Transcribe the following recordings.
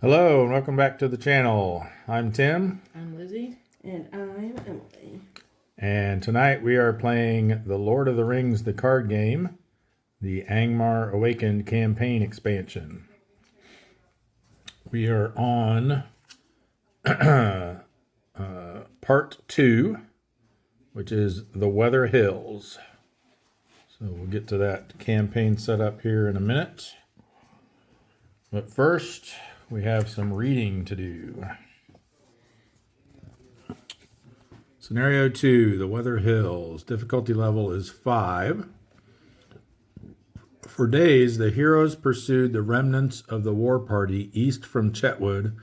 Hello and welcome back to the channel. I'm Tim. I'm Lizzie. And I'm Emily. And tonight we are playing the Lord of the Rings, the card game, the Angmar Awakened campaign expansion. We are on part 2, which is the Weather Hills. So we'll get to that campaign setup here in a minute. But first, we have some reading to do. Scenario 2, the Weather Hills. Difficulty level is 5. For days, the heroes pursued the remnants of the war party east from Chetwood,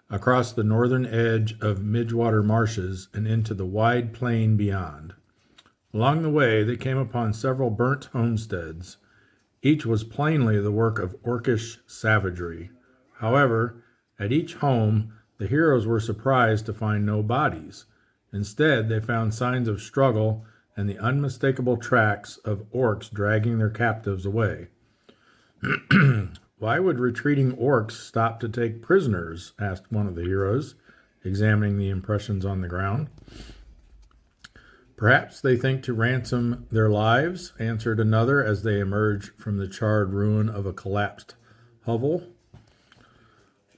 across the northern edge of Midgewater Marshes and into the wide plain beyond. Along the way, they came upon several burnt homesteads. Each was plainly the work of orcish savagery. However, at each home, the heroes were surprised to find no bodies. Instead, they found signs of struggle and the unmistakable tracks of orcs dragging their captives away. "Why would retreating orcs stop to take prisoners?" asked one of the heroes, examining the impressions on the ground. "Perhaps they think to ransom their lives," answered another as they emerged from the charred ruin of a collapsed hovel.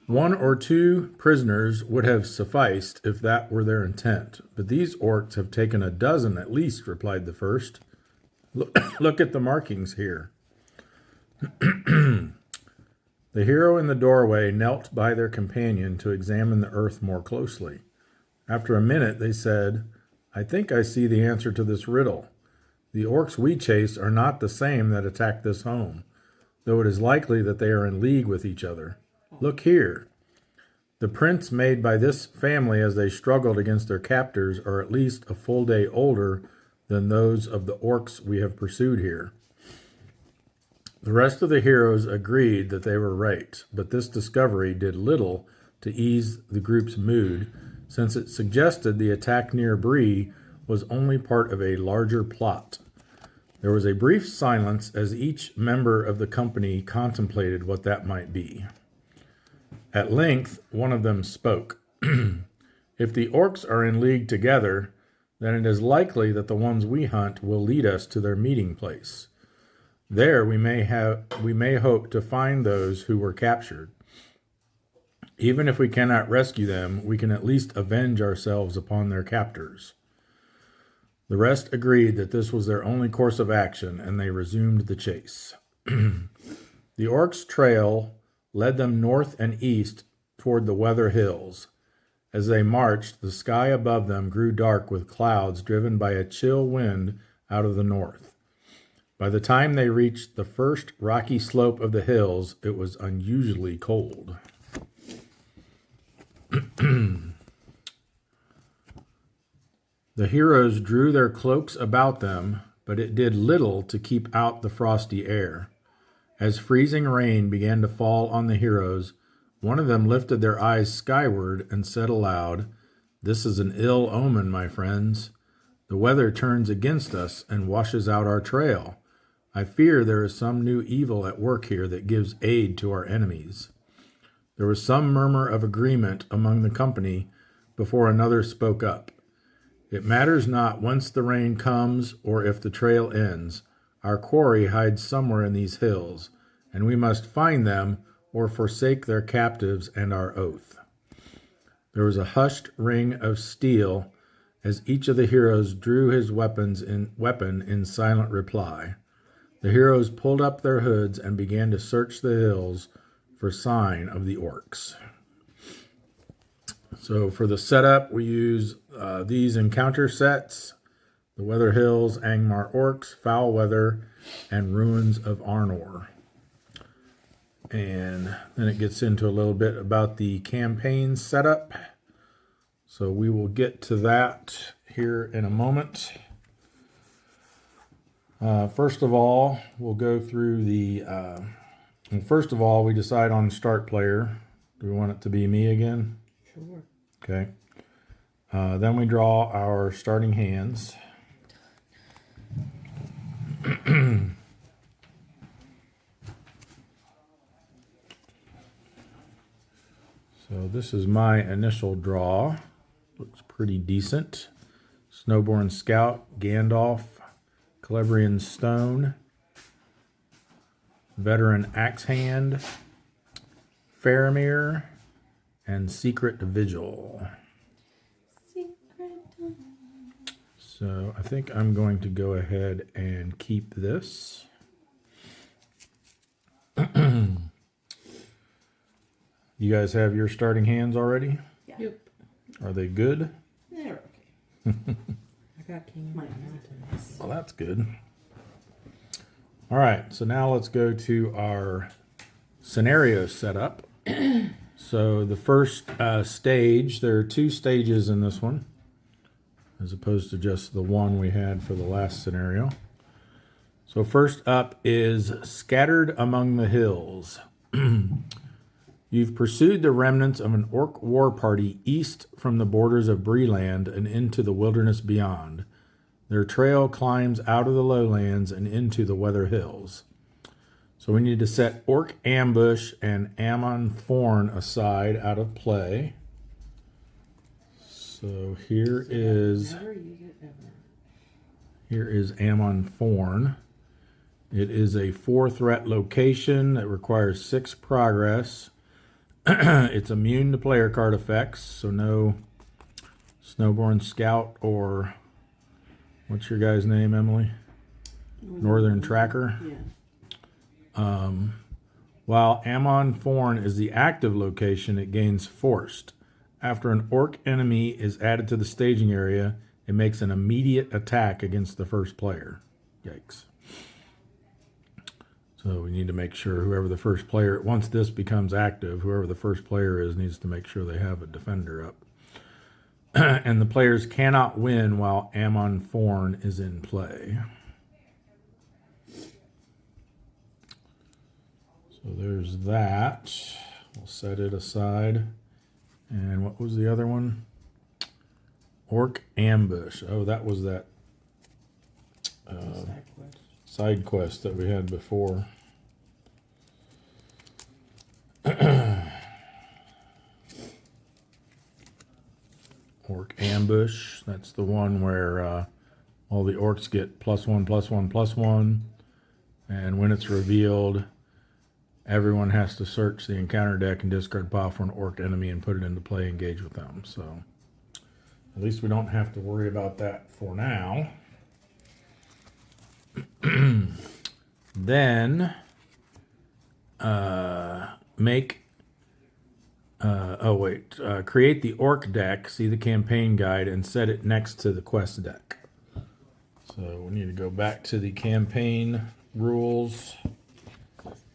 "One or two prisoners would have sufficed if that were their intent, but these orcs have taken a dozen at least," replied the first. Look at the markings here." The hero in the doorway knelt by their companion to examine the earth more closely. After a minute, they said, "I think I see the answer to this riddle. The orcs we chase are not the same that attacked this home, though it is likely that they are in league with each other. Look here. The prints made by this family as they struggled against their captors are at least a full day older than those of the orcs we have pursued here." The rest of the heroes agreed that they were right, but this discovery did little to ease the group's mood, since it suggested the attack near Bree was only part of a larger plot. There was a brief silence as each member of the company contemplated what that might be. At length, one of them spoke. "If the orcs are in league together, then it is likely that the ones we hunt will lead us to their meeting place. There we may hope to find those who were captured. Even if we cannot rescue them, we can at least avenge ourselves upon their captors." The rest agreed that this was their only course of action, and they resumed the chase. The orcs' trail led them north and east toward the Weather Hills. As they marched, the sky above them grew dark with clouds driven by a chill wind out of the north. By the time they reached the first rocky slope of the hills, it was unusually cold. The heroes drew their cloaks about them, but it did little to keep out the frosty air. As freezing rain began to fall on the heroes, one of them lifted their eyes skyward and said aloud, "This is an ill omen, my friends. The weather turns against us and washes out our trail. I fear there is some new evil at work here that gives aid to our enemies." There was some murmur of agreement among the company before another spoke up. "It matters not whence the rain comes or if the trail ends. Our quarry hides somewhere in these hills, and we must find them or forsake their captives and our oath." There was a hushed ring of steel as each of the heroes drew his weapon in silent reply. The heroes pulled up their hoods and began to search the hills for sign of the orcs. So for the setup, we use these encounter sets: the Weather Hills, Angmar Orcs, Foul Weather, and Ruins of Arnor. And then it gets into a little bit about the campaign setup. So we will get to that here in a moment. First of all, we'll go through the... first of all, we decide on start player. Do we want it to be me again? Sure. Okay. Then we draw our starting hands. So this is my initial draw. Looks pretty decent. Snowborn Scout, Gandalf, Celebrian Stone, Veteran Axe Hand, Faramir, and Secret Vigil. So I think I'm going to go ahead and keep this. You guys have your starting hands already? Yeah. Yep. Are they good? They're okay. I got King Mine Mountains. Well, that's good. All right, so now let's go to our scenario setup. So the first stage, there are 2 stages in this one, as opposed to just the one we had for the last scenario. So first up is Scattered Among the Hills. You've pursued the remnants of an orc war party east from the borders of Breland and into the wilderness beyond. Their trail climbs out of the lowlands and into the Weather Hills. So we need to set Orc Ambush and Ammon Thorn aside out of play. So here is Ammon Thorn. It is a 4-threat location that requires 6 progress. It's immune to player card effects, so no Snowborn Scout or what's your guy's name, Emily? Northern Tracker. Yeah. While Ammon Thorn is the active location, it gains Forced. After an orc enemy is added to the staging area, it makes an immediate attack against the first player. Yikes. So we need to make sure whoever the first player, once this becomes active, whoever the first player is needs to make sure they have a defender up. And the players cannot win while Ammon Thorn is in play. So there's that. We'll set it aside. And what was the other one? Orc Ambush. Oh, that was that side quest that we had before. Orc Ambush. That's the one where all the orcs get +1/+1/+1. And when it's revealed, everyone has to search the encounter deck and discard pile for an orc enemy and put it into play, engage with them. So at least we don't have to worry about that for now. Then create the orc deck, see the campaign guide, and set it next to the quest deck. So we need to go back to the campaign rules.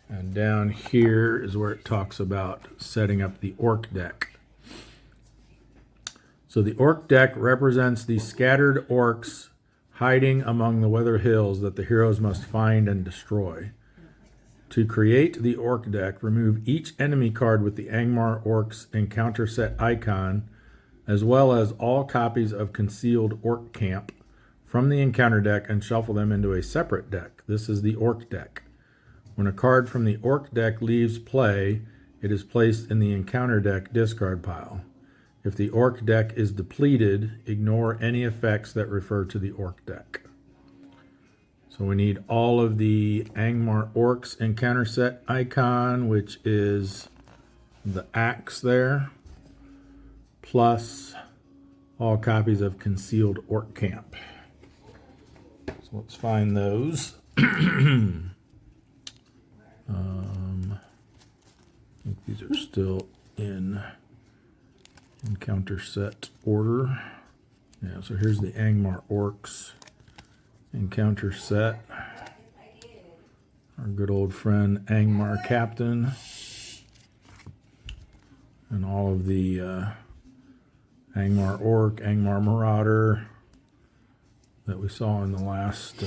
And down here is where it talks about setting up the orc deck. So the orc deck represents the scattered orcs hiding among the Weather Hills that the heroes must find and destroy. To create the orc deck, remove each enemy card with the Angmar Orcs encounter set icon, as well as all copies of Concealed Orc Camp from the encounter deck and shuffle them into a separate deck. This is the orc deck. When a card from the orc deck leaves play, it is placed in the encounter deck discard pile. If the orc deck is depleted, ignore any effects that refer to the orc deck. So we need all of the Angmar Orcs encounter set icon, which is the axe there, plus all copies of Concealed Orc Camp. So let's find those. I think these are still in encounter set order. Yeah, so here's the Angmar Orcs encounter set. Our good old friend Angmar Captain. And all of the Angmar Orc, Angmar Marauder that we saw in the last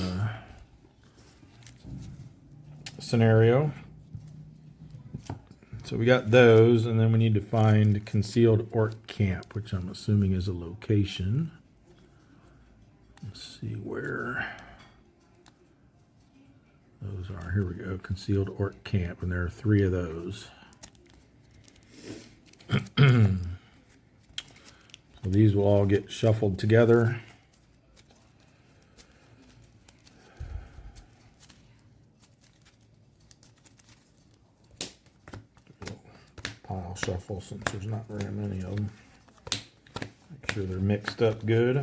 scenario. So we got those, and then we need to find Concealed Orc Camp, which I'm assuming is a location. Let's see where those are. Here we go, Concealed Orc Camp, and there are 3 of those. So these will all get shuffled together. Pile shuffle since there's not very many of them. Make sure they're mixed up good.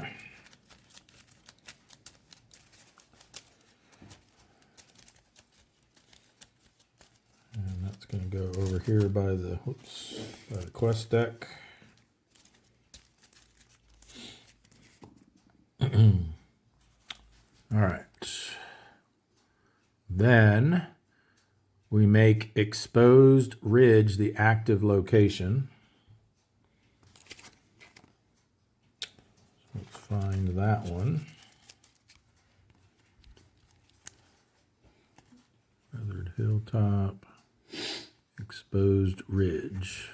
And that's going to go over here by the quest deck. All right. Then we make exposed ridge the active location. Let's find that one. Feathered hilltop, exposed ridge.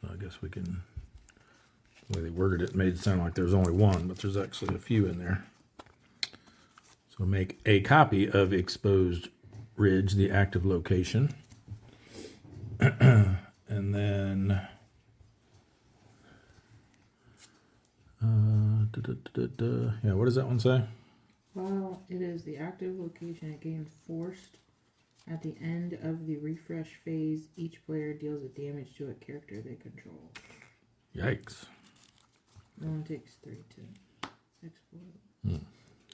So I guess we can, the way they worded it made it sound like there's only one, but there's actually a few in there. So make a copy of exposed ridge, the active location. And then yeah, what does that one say? While it is the active location, it gains forced. At the end of the refresh phase, each player deals a damage to a character they control. Yikes. No one takes 3 to explode.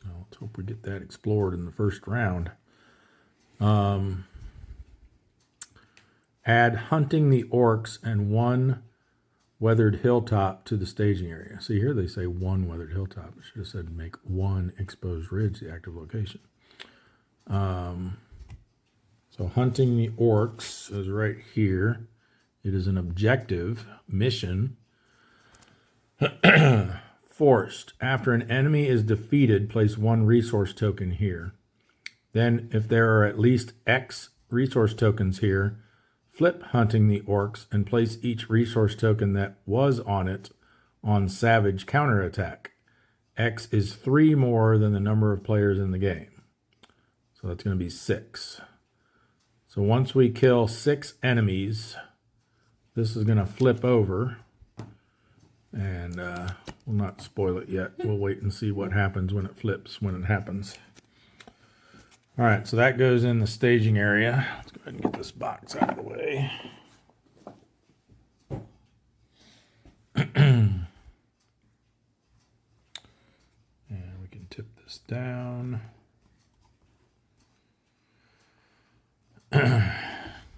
Well, let's hope we get that explored in the first round. Add hunting the orcs and 1 weathered hilltop to the staging area. See here they say 1 weathered hilltop. I should have said make 1 exposed ridge the active location. So hunting the orcs is right here. It is an objective mission. Forced. After an enemy is defeated, place 1 resource token here. Then, if there are at least X resource tokens here, flip hunting the orcs and place each resource token that was on it on savage counterattack. X is 3 more than the number of players in the game. So that's going to be 6. So once we kill 6 enemies, this is going to flip over. And we'll not spoil it yet. We'll wait and see what happens when it flips, when it happens. All right, so that goes in the staging area. Let's go ahead and get this box out of the way. And we can tip this down.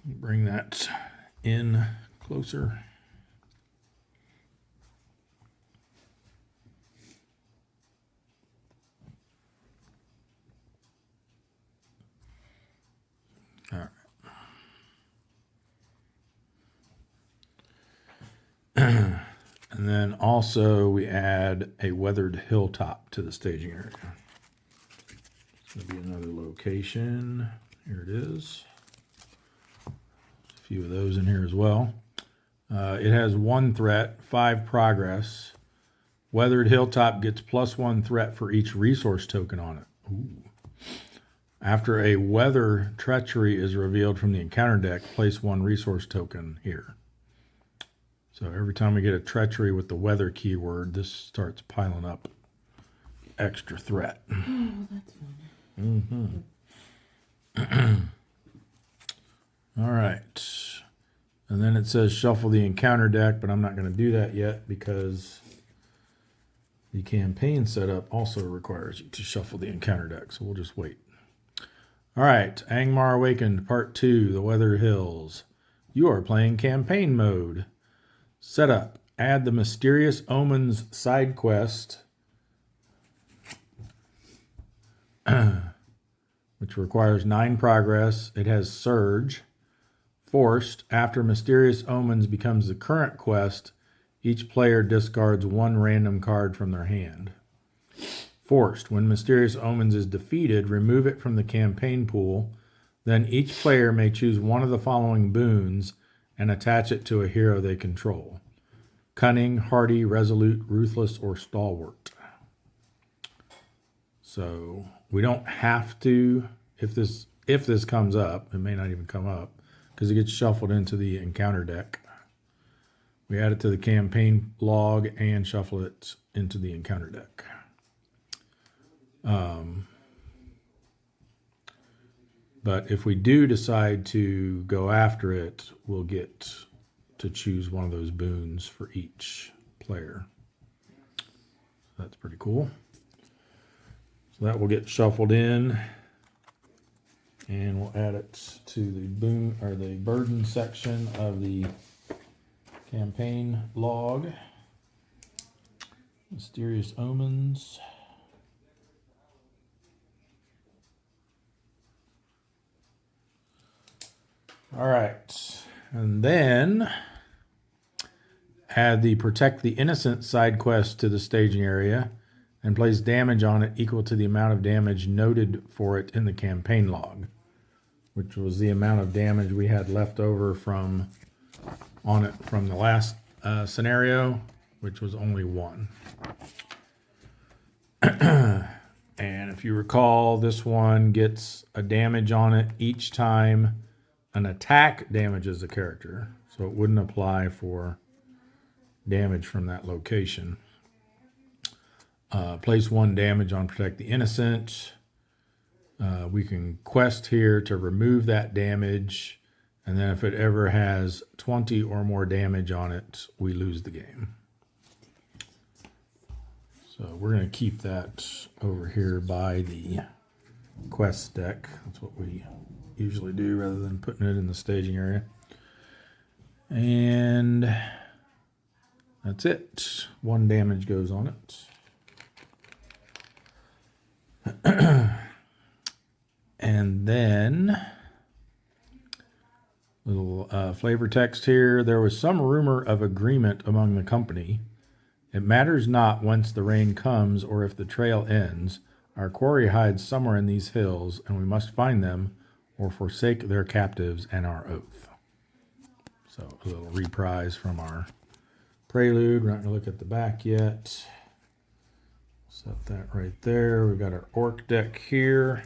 Bring that in closer. All right. And then also we add a weathered hilltop to the staging area. It's going to be another location. Here it is. A few of those in here as well. It has 1 threat, 5 progress. Weathered hilltop gets +1 threat for each resource token on it. Ooh. After a weather treachery is revealed from the encounter deck, place 1 resource token here. So every time we get a treachery with the weather keyword, this starts piling up extra threat. Oh, that's fun. All right. And then it says shuffle the encounter deck, but I'm not going to do that yet because the campaign setup also requires you to shuffle the encounter deck. So we'll just wait. All right, Angmar Awakened, Part 2, The Weather Hills. You are playing campaign mode. Setup. Add the Mysterious Omens side quest, which requires 9 progress. It has Surge. Forced. After Mysterious Omens becomes the current quest, each player discards 1 random card from their hand. Forced. When Mysterious Omens is defeated, remove it from the campaign pool. Then each player may choose one of the following boons and attach it to a hero they control. Cunning, hardy, resolute, ruthless, or stalwart. So we don't have to, if this comes up, it may not even come up, because it gets shuffled into the encounter deck. We add it to the campaign log and shuffle it into the encounter deck. But if we do decide to go after it, we'll get to choose one of those boons for each player. That's pretty cool. So that will get shuffled in, and we'll add it to the boon or the burden section of the campaign log. Mysterious omens. All right, and then add the Protect the Innocent side quest to the staging area and place damage on it equal to the amount of damage noted for it in the campaign log, which was the amount of damage we had left over from the last scenario, which was only 1. And if you recall, this one gets a damage on it each time an attack damages a character, so it wouldn't apply for damage from that location. Place 1 damage on Protect the Innocent. We can quest here to remove that damage, and then if it ever has 20 or more damage on it, we lose the game. So we're going to keep that over here by the quest deck. That's what we usually do rather than putting it in the staging area. And that's it. 1 damage goes on it. And then little flavor text here. There was some rumor of agreement among the company. It matters not whence the rain comes or if the trail ends. Our quarry hides somewhere in these hills, and we must find them or forsake their captives and our oath. So a little reprise from our prelude. We're not going to look at the back yet. Set that right there. We've got our orc deck here.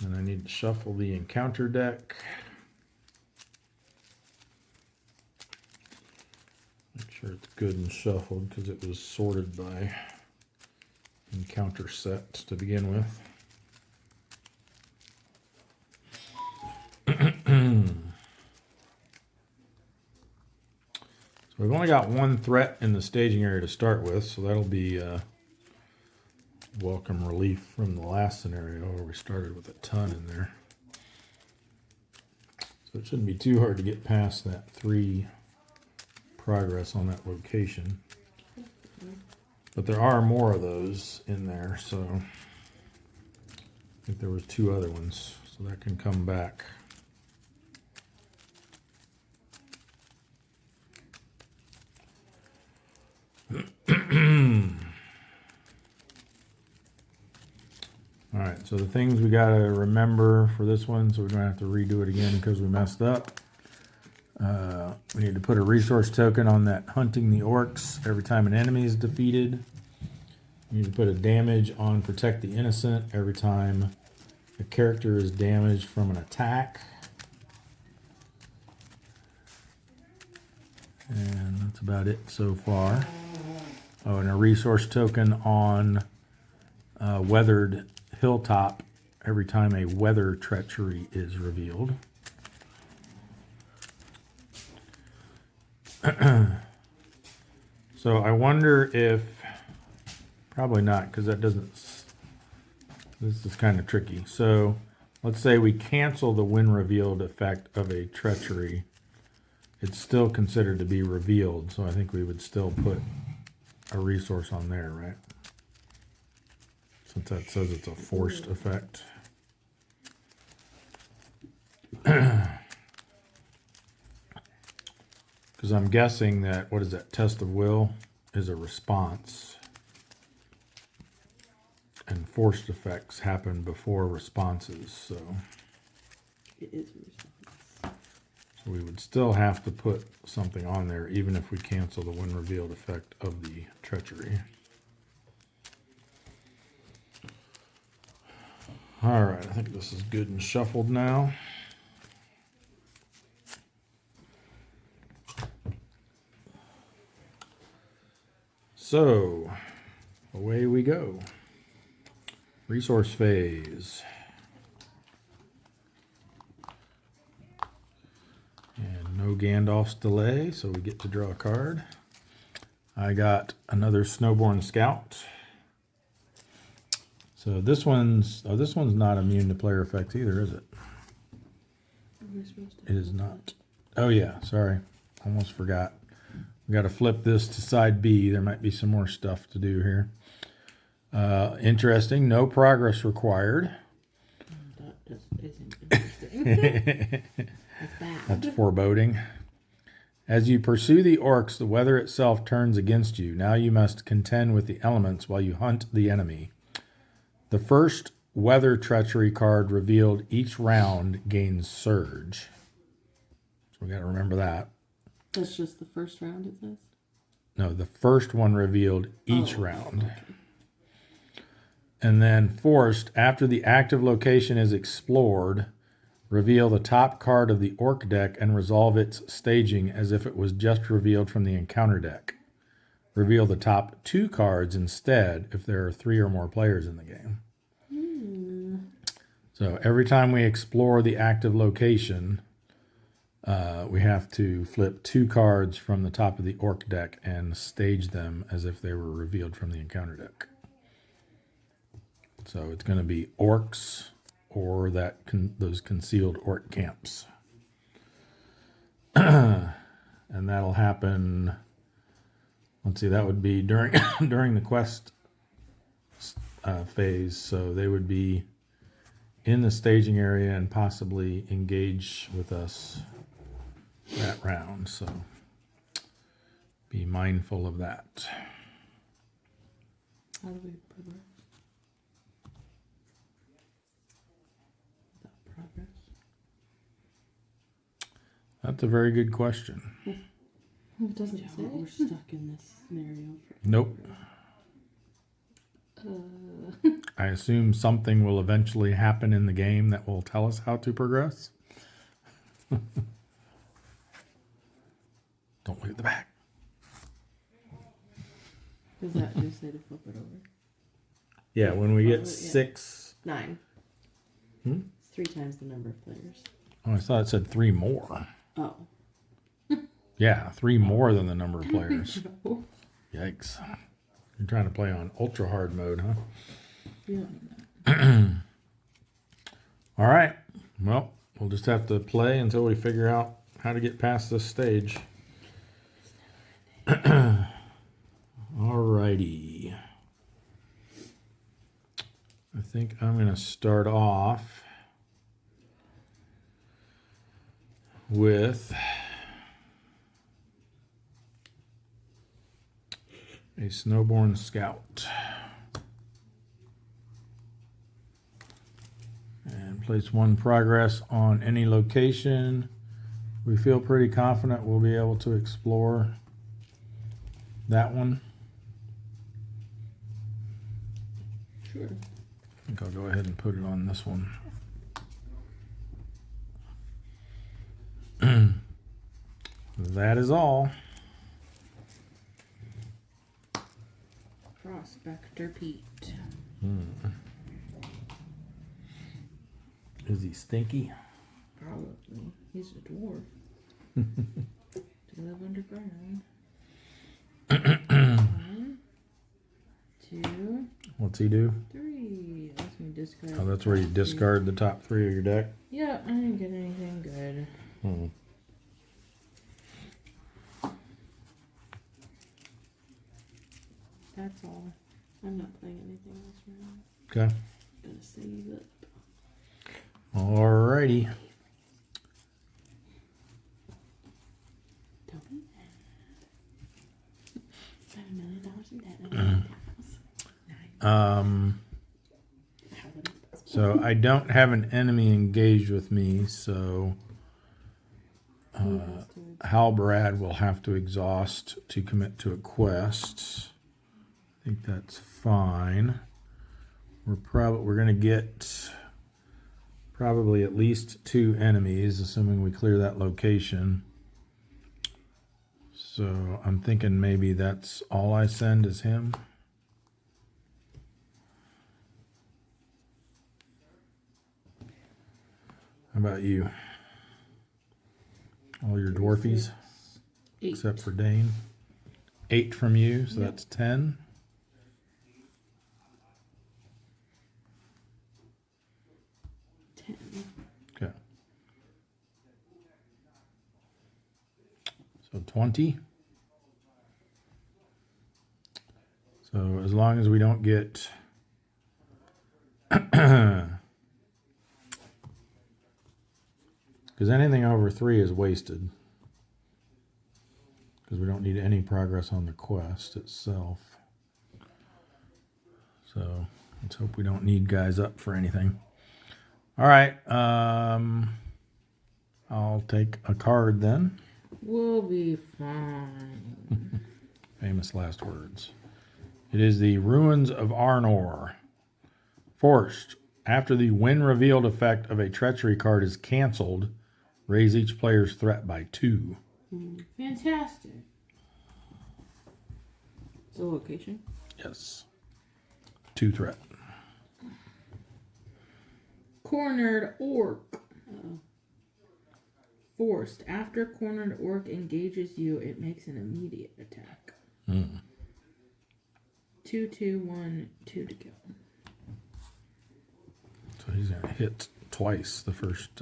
And I need to shuffle the encounter deck. Make sure it's good and shuffled because it was sorted by encounter set to begin with. So we've only got 1 threat in the staging area to start with, so that'll be welcome relief from the last scenario where we started with a ton in there. So it shouldn't be too hard to get past that 3 progress on that location. But there are more of those in there, so I think there was 2 other ones, so that can come back. All right, so the things we got to remember for this one, so we don't have to redo it again because we messed up. We need to put a resource token on that hunting the orcs every time an enemy is defeated. We need to put a damage on Protect the Innocent every time a character is damaged from an attack. And that's about it so far. Oh, and a resource token on Weathered Hilltop every time a weather treachery is revealed. So I wonder if, probably not, because that doesn't, this is kind of tricky. So let's say we cancel the when revealed effect of a treachery. It's still considered to be revealed, so I think we would still put a resource on there, right? Since that says it's a forced effect. Because I'm guessing that, what is that, Test of Will is a response. And forced effects happen before responses, so. It is a response. So we would still have to put something on there, even if we cancel the when revealed effect of the treachery. All right, I think this is good and shuffled now. So, away we go. Resource phase. And no Gandalf's delay, so we get to draw a card. I got another Snowborn Scout. So this one's not immune to player effects either, is it? It is not. Oh yeah, sorry. Almost forgot. We got to flip this to side B. There might be some more stuff to do here. Interesting. No progress required. That isn't interesting. That's bad. That's foreboding. As you pursue the orcs, the weather itself turns against you. Now you must contend with the elements while you hunt the enemy. The first weather treachery card revealed each round gains surge. So we got to remember that. That's just the first round, it says? No, the first one revealed each round. Okay. And then forced, after the active location is explored, reveal the top card of the orc deck and resolve its staging as if it was just revealed from the encounter deck. Reveal the top 2 cards instead if there are 3 or more players in the game. So every time we explore the active location, we have to flip 2 cards from the top of the orc deck and stage them as if they were revealed from the encounter deck. So it's going to be orcs or those concealed orc camps. And that'll happen, let's see, that would be during the quest phase. So they would be in the staging area and possibly engage with us that round. So be mindful of that. How do we progress? Without progress? That's a very good question. It doesn't say. We're stuck in this scenario. Nope. I assume something will eventually happen in the game that will tell us how to progress. Don't look at the back. Does that just say to flip it over? Yeah, when we get Yeah. 6... 9. Hmm? It's 3 times the number of players. Oh, I thought it said 3 more. Oh. Yeah, 3 more than the number of players. Yikes. You're trying to play on ultra hard mode, huh? Yeah. All right. Well, we'll just have to play until we figure out how to get past this stage. Alrighty. I think I'm going to start off with a Snowborn Scout. And place 1 progress on any location. We feel pretty confident we'll be able to explore that one. Sure. I think I'll go ahead and put it on this one. That is all. Prospector Pete. Is he stinky? Probably. He's a dwarf. They live underground. 1, 2, What's he do? 3. Let's me discard. Oh, that's where you discard the top 3 of your deck. Yeah, I didn't get anything good. That's all. I'm not playing anything else right now. Okay. I'm gonna save it. Alrighty. Don't be mad. $7 million in debt. And I don't have a house. So I don't have an enemy engaged with me, so Who has to- Halbrad will have to exhaust to commit to a quest. I think that's fine. We're gonna get probably at least 2 enemies, assuming we clear that location. So I'm thinking maybe that's all I send is him. How about you? All your dwarfies, 8. except for Dane. 8 from you, so that's 10. Okay. So 20. So as long as we don't get because anything over 3 is wasted. Because we don't need any progress on the quest itself. So let's hope we don't need guys up for anything. All right. I'll take a card then. We'll be fine. Famous last words. It is the Ruins of Arnor. Forced. After the when revealed effect of a treachery card is canceled, raise each player's threat by 2. Fantastic. So location? Yes. 2 threat. Cornered Orc. Forced. After Cornered Orc engages you, it makes an immediate attack. 2, 2, 1, 2 to go. So he's going to hit twice the first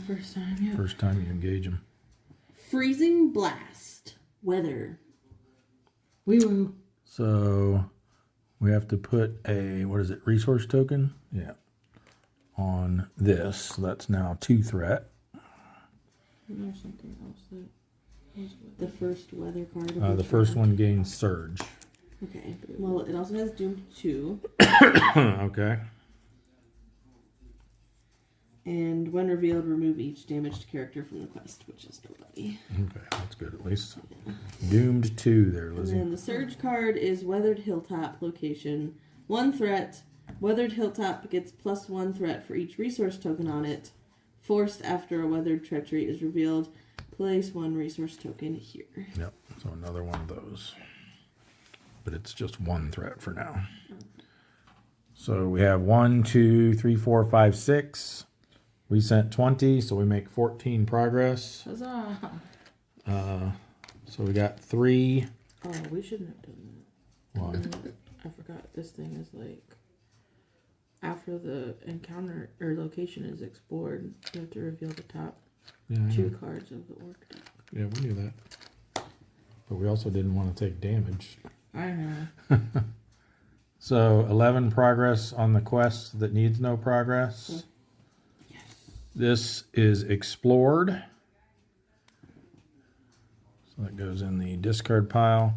First time, yeah. first time you engage him. Freezing blast. Weather. Wee woo. So we have to put a, what is it, resource token? Yeah. On this. So that's now 2 threat. There's something else that was with The first weather card. of The each first round. one gains Surge. Okay. Well, it also has Doom 2. Okay. And when revealed, remove each damaged character from the quest, which is nobody. Okay, that's good at least. Doomed 2 there, And Lizzie. then the Surge card is Weathered Hilltop location. 1 threat. Weathered Hilltop gets +1 threat for each resource token on it. Forced after a weathered treachery is revealed. Place 1 resource token here. Yep, so another one of those. But it's just 1 threat for now. So we have 1, 2, 3, 4, 5, 6. We sent 20, so we make 14 progress. Huzzah. So we got 3. Oh, we shouldn't have done Why? that. I forgot this thing is like after the encounter or location is explored, you have to reveal the top Yeah, I 2 know. cards of the orc deck. Yeah, we knew that. But we also didn't want to take damage. I know. So 11 progress on the quest that needs no progress. Yes. This is explored. So that goes in the discard pile.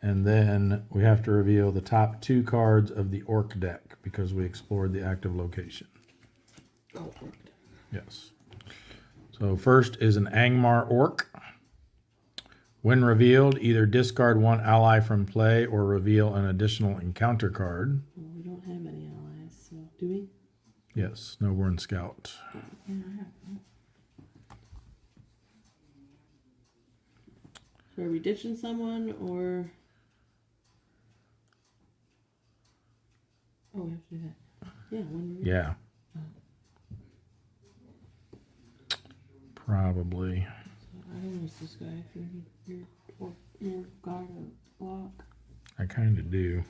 And then we have to reveal the top 2 cards of the orc deck because we explored the active location. Oh, orc deck. Yes. So first is an Angmar orc. When revealed, either discard 1 ally from play or reveal an additional encounter card. Well, we don't have any allies, so do we? Yes, Snowborn Scout. Yeah, I have. So are we ditching someone or? Oh, we have to do that. Yeah, when Yeah. Probably. I don't know this guy if you need your guard or block. I kind of do.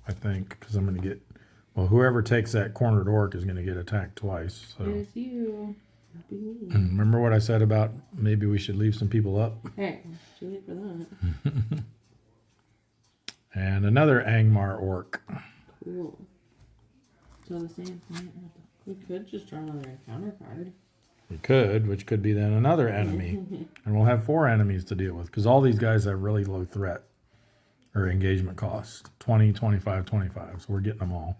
I think because I'm going to get. Well, whoever takes that cornered orc is going to get attacked twice. So It's you. It'd be me. remember what I said about maybe we should leave some people up? Hey. It's too late for that. And another Angmar orc. Cool. So the same thing. We could just draw another encounter card. We could, which could be then another enemy. And we'll have 4 enemies to deal with because all these guys have really low threat or engagement cost. 20, 25, 25. So we're getting them all.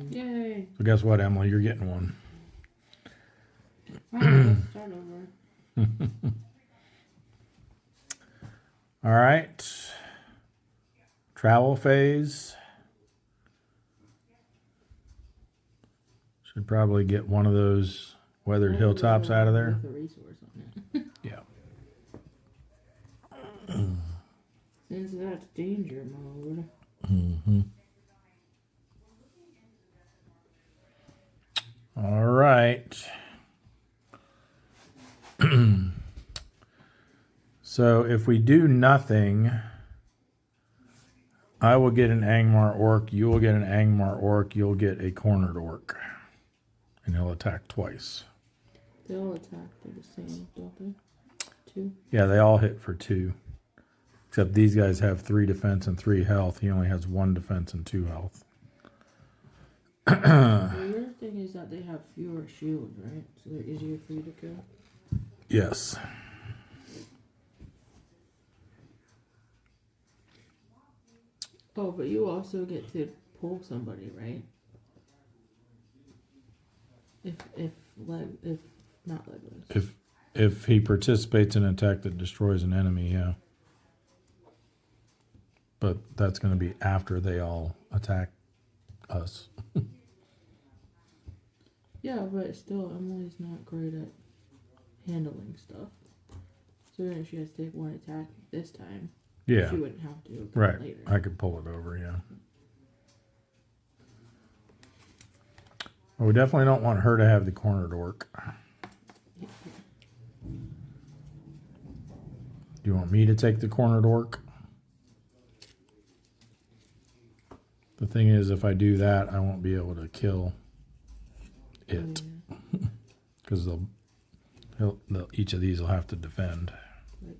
Yay. So guess what, Emily? You're getting one. All right, let's start over. All right. Travel phase. Should probably get one of those weathered hilltops out of there. With a resource on it. Yeah. Since that's danger mode. Mm-hmm. All right. So if we do nothing, I will get an Angmar orc, you will get an Angmar orc, you'll get a cornered orc. And he'll attack twice. They all attack for the same, don't they? 2. Yeah, they all hit for 2. Except these guys have 3 defense and 3 health. He only has 1 defense and 2 health. The weird thing is that they have fewer shields, right? So they're easier for you to kill. Yes. Oh, but you also get to pull somebody, right? If not Legless. If he participates in an attack that destroys an enemy, yeah. But that's going to be after they all attack us. Yeah, but still, Emily's not great at handling stuff. So if she has to take one attack this time, Yeah. she wouldn't have to Right. later. I could pull it over, yeah. Well, we definitely don't want her to have the cornered orc. Do you want me to take the cornered orc? The thing is, if I do that, I won't be able to kill it. Because each of these will have to defend. Right.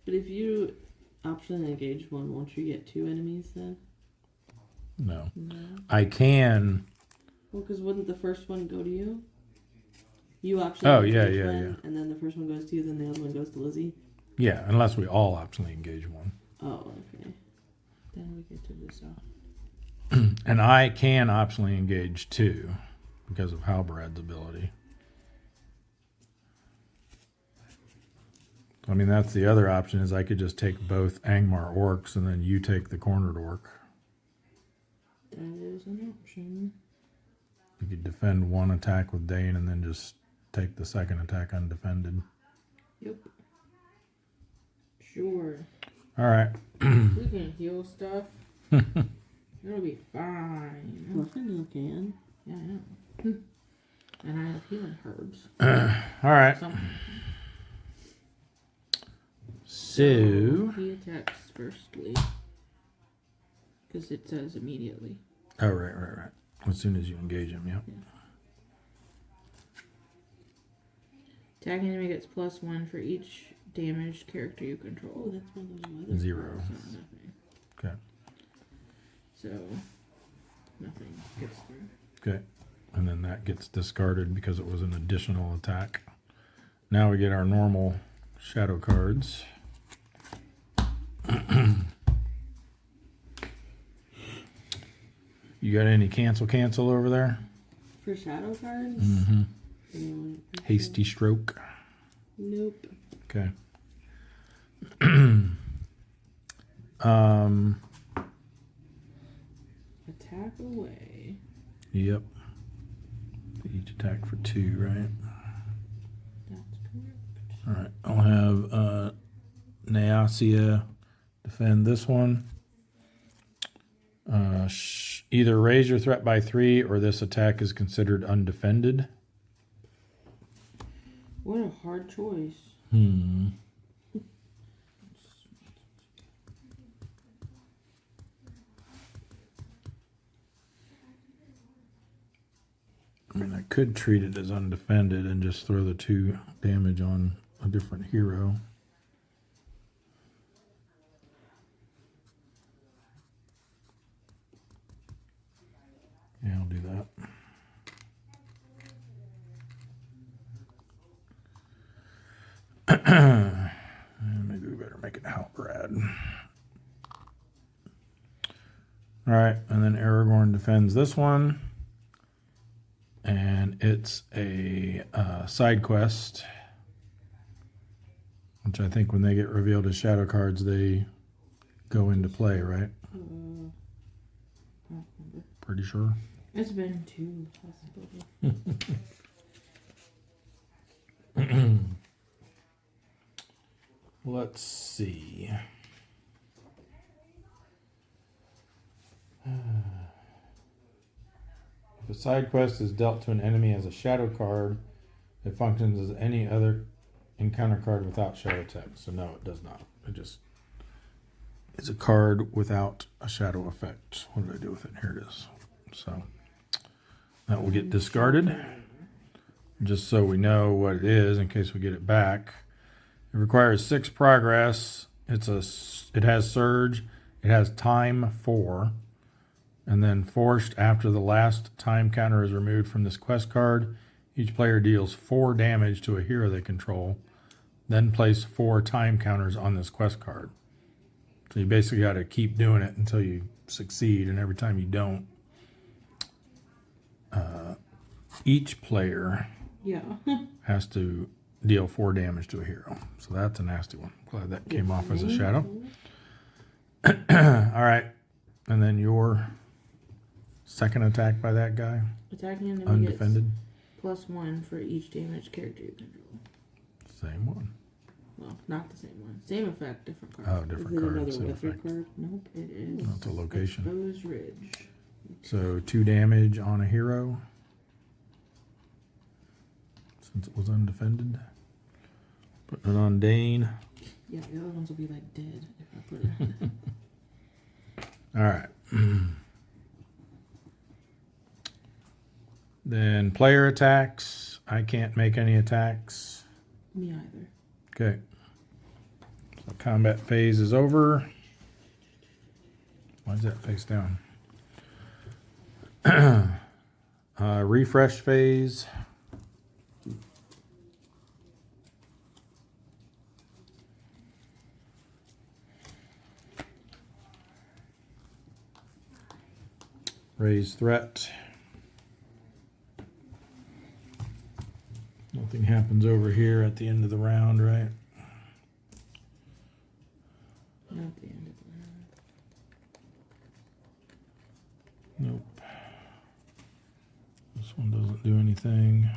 But if you option engage one, won't you get 2 enemies then? No. No. I can. Well, because wouldn't the first one go to you? You option Oh, engage yeah, one, yeah. and then the first one goes to you, then the other one goes to Lizzie? Yeah, unless we all optionally engage one. Oh, okay. Then we get to this off. And I can optionally engage 2 because of Halberad's ability. I mean, that's the other option, is I could just take both Angmar orcs and then you take the cornered orc. That is an option. You could defend one attack with Dane and then just take the second attack undefended. Yep. Sure. All right. We can heal stuff. It'll be fine. Well, I know can. Yeah, I know. And I have healing herbs. All right. Something. So. He attacks firstly. Because it says immediately. Oh, right. As soon as you engage him, yeah. Attacking enemy gets +1 for each damaged character you Oh, control. that's one of those weather. 0. So nothing. Okay. So nothing gets through. Okay. And then that gets discarded because it was an additional attack. Now we get our normal shadow cards. You got any cancel over there? For shadow cards? Mm-hmm. Anyone? Hasty stroke. Nope. Okay. Attack away. Yep. Each attack for 2, right? That's correct. All right. I'll have Neasia defend this one. Either raise your threat by 3 or this attack is considered undefended. What a hard choice. I mean, I could treat it as undefended and just throw the 2 damage on a different hero. Yeah, I'll do that. Maybe we better make it Halbrad. All right, and then Aragorn defends this one. And it's a side quest, which I think when they get revealed as shadow cards, they go into play, right? I don't remember. Pretty sure. It's been 2 possibly. Let's see. If a side quest is dealt to an enemy as a shadow card, it functions as any other encounter card without shadow text. So no, it does not. It just is a card without a shadow effect. What did I do with it? Here it is. So that will get discarded. Just so we know what it is in case we get it back. It requires 6 progress. It has surge. It has time 4. And then forced after the last time counter is removed from this quest card. Each player deals 4 damage to a hero they control. Then place 4 time counters on this quest card. So you basically got to keep doing it until you succeed. And every time you don't, each player has to deal 4 damage to a hero. So that's a nasty one. Glad that came off as a shadow. All right. And then your second attack by that guy. Attacking enemy Undefended. gets +1 for each damage character you control. Same one. Well, not the same one. Same effect, different card. Oh, different card. Another Same weather effect. card? Nope, it is. That's a location. Exposed Ridge. So 2 damage on a hero. Since it was undefended. Putting it on Dane. Yeah, the other ones will be like dead if I put it. All right. Then player attacks. I can't make any attacks. Me either. Okay. So combat phase is over. Why is that face down? Refresh phase. Raise threat. Nothing happens over here at the end of the round, right? Not the end of the round. Nope. This one doesn't do anything.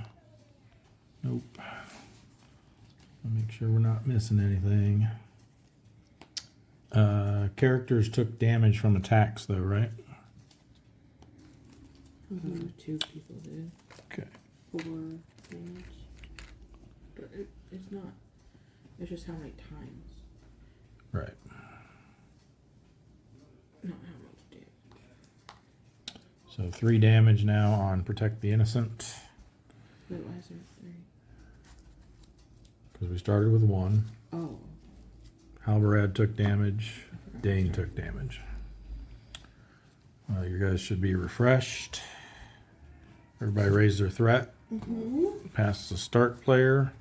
Nope. I'll make sure we're not missing anything. Characters took damage from attacks though, right? 2 people did. Okay. 4 damage. But it's not. It's just how many times. Right. Not how much damage. So 3 damage now on Protect the Innocent. Wait, why is there 3? Because we started with 1. Oh. Halberad took damage. Dane took damage. You guys should be refreshed. Everybody raise their threat. Pass the start player.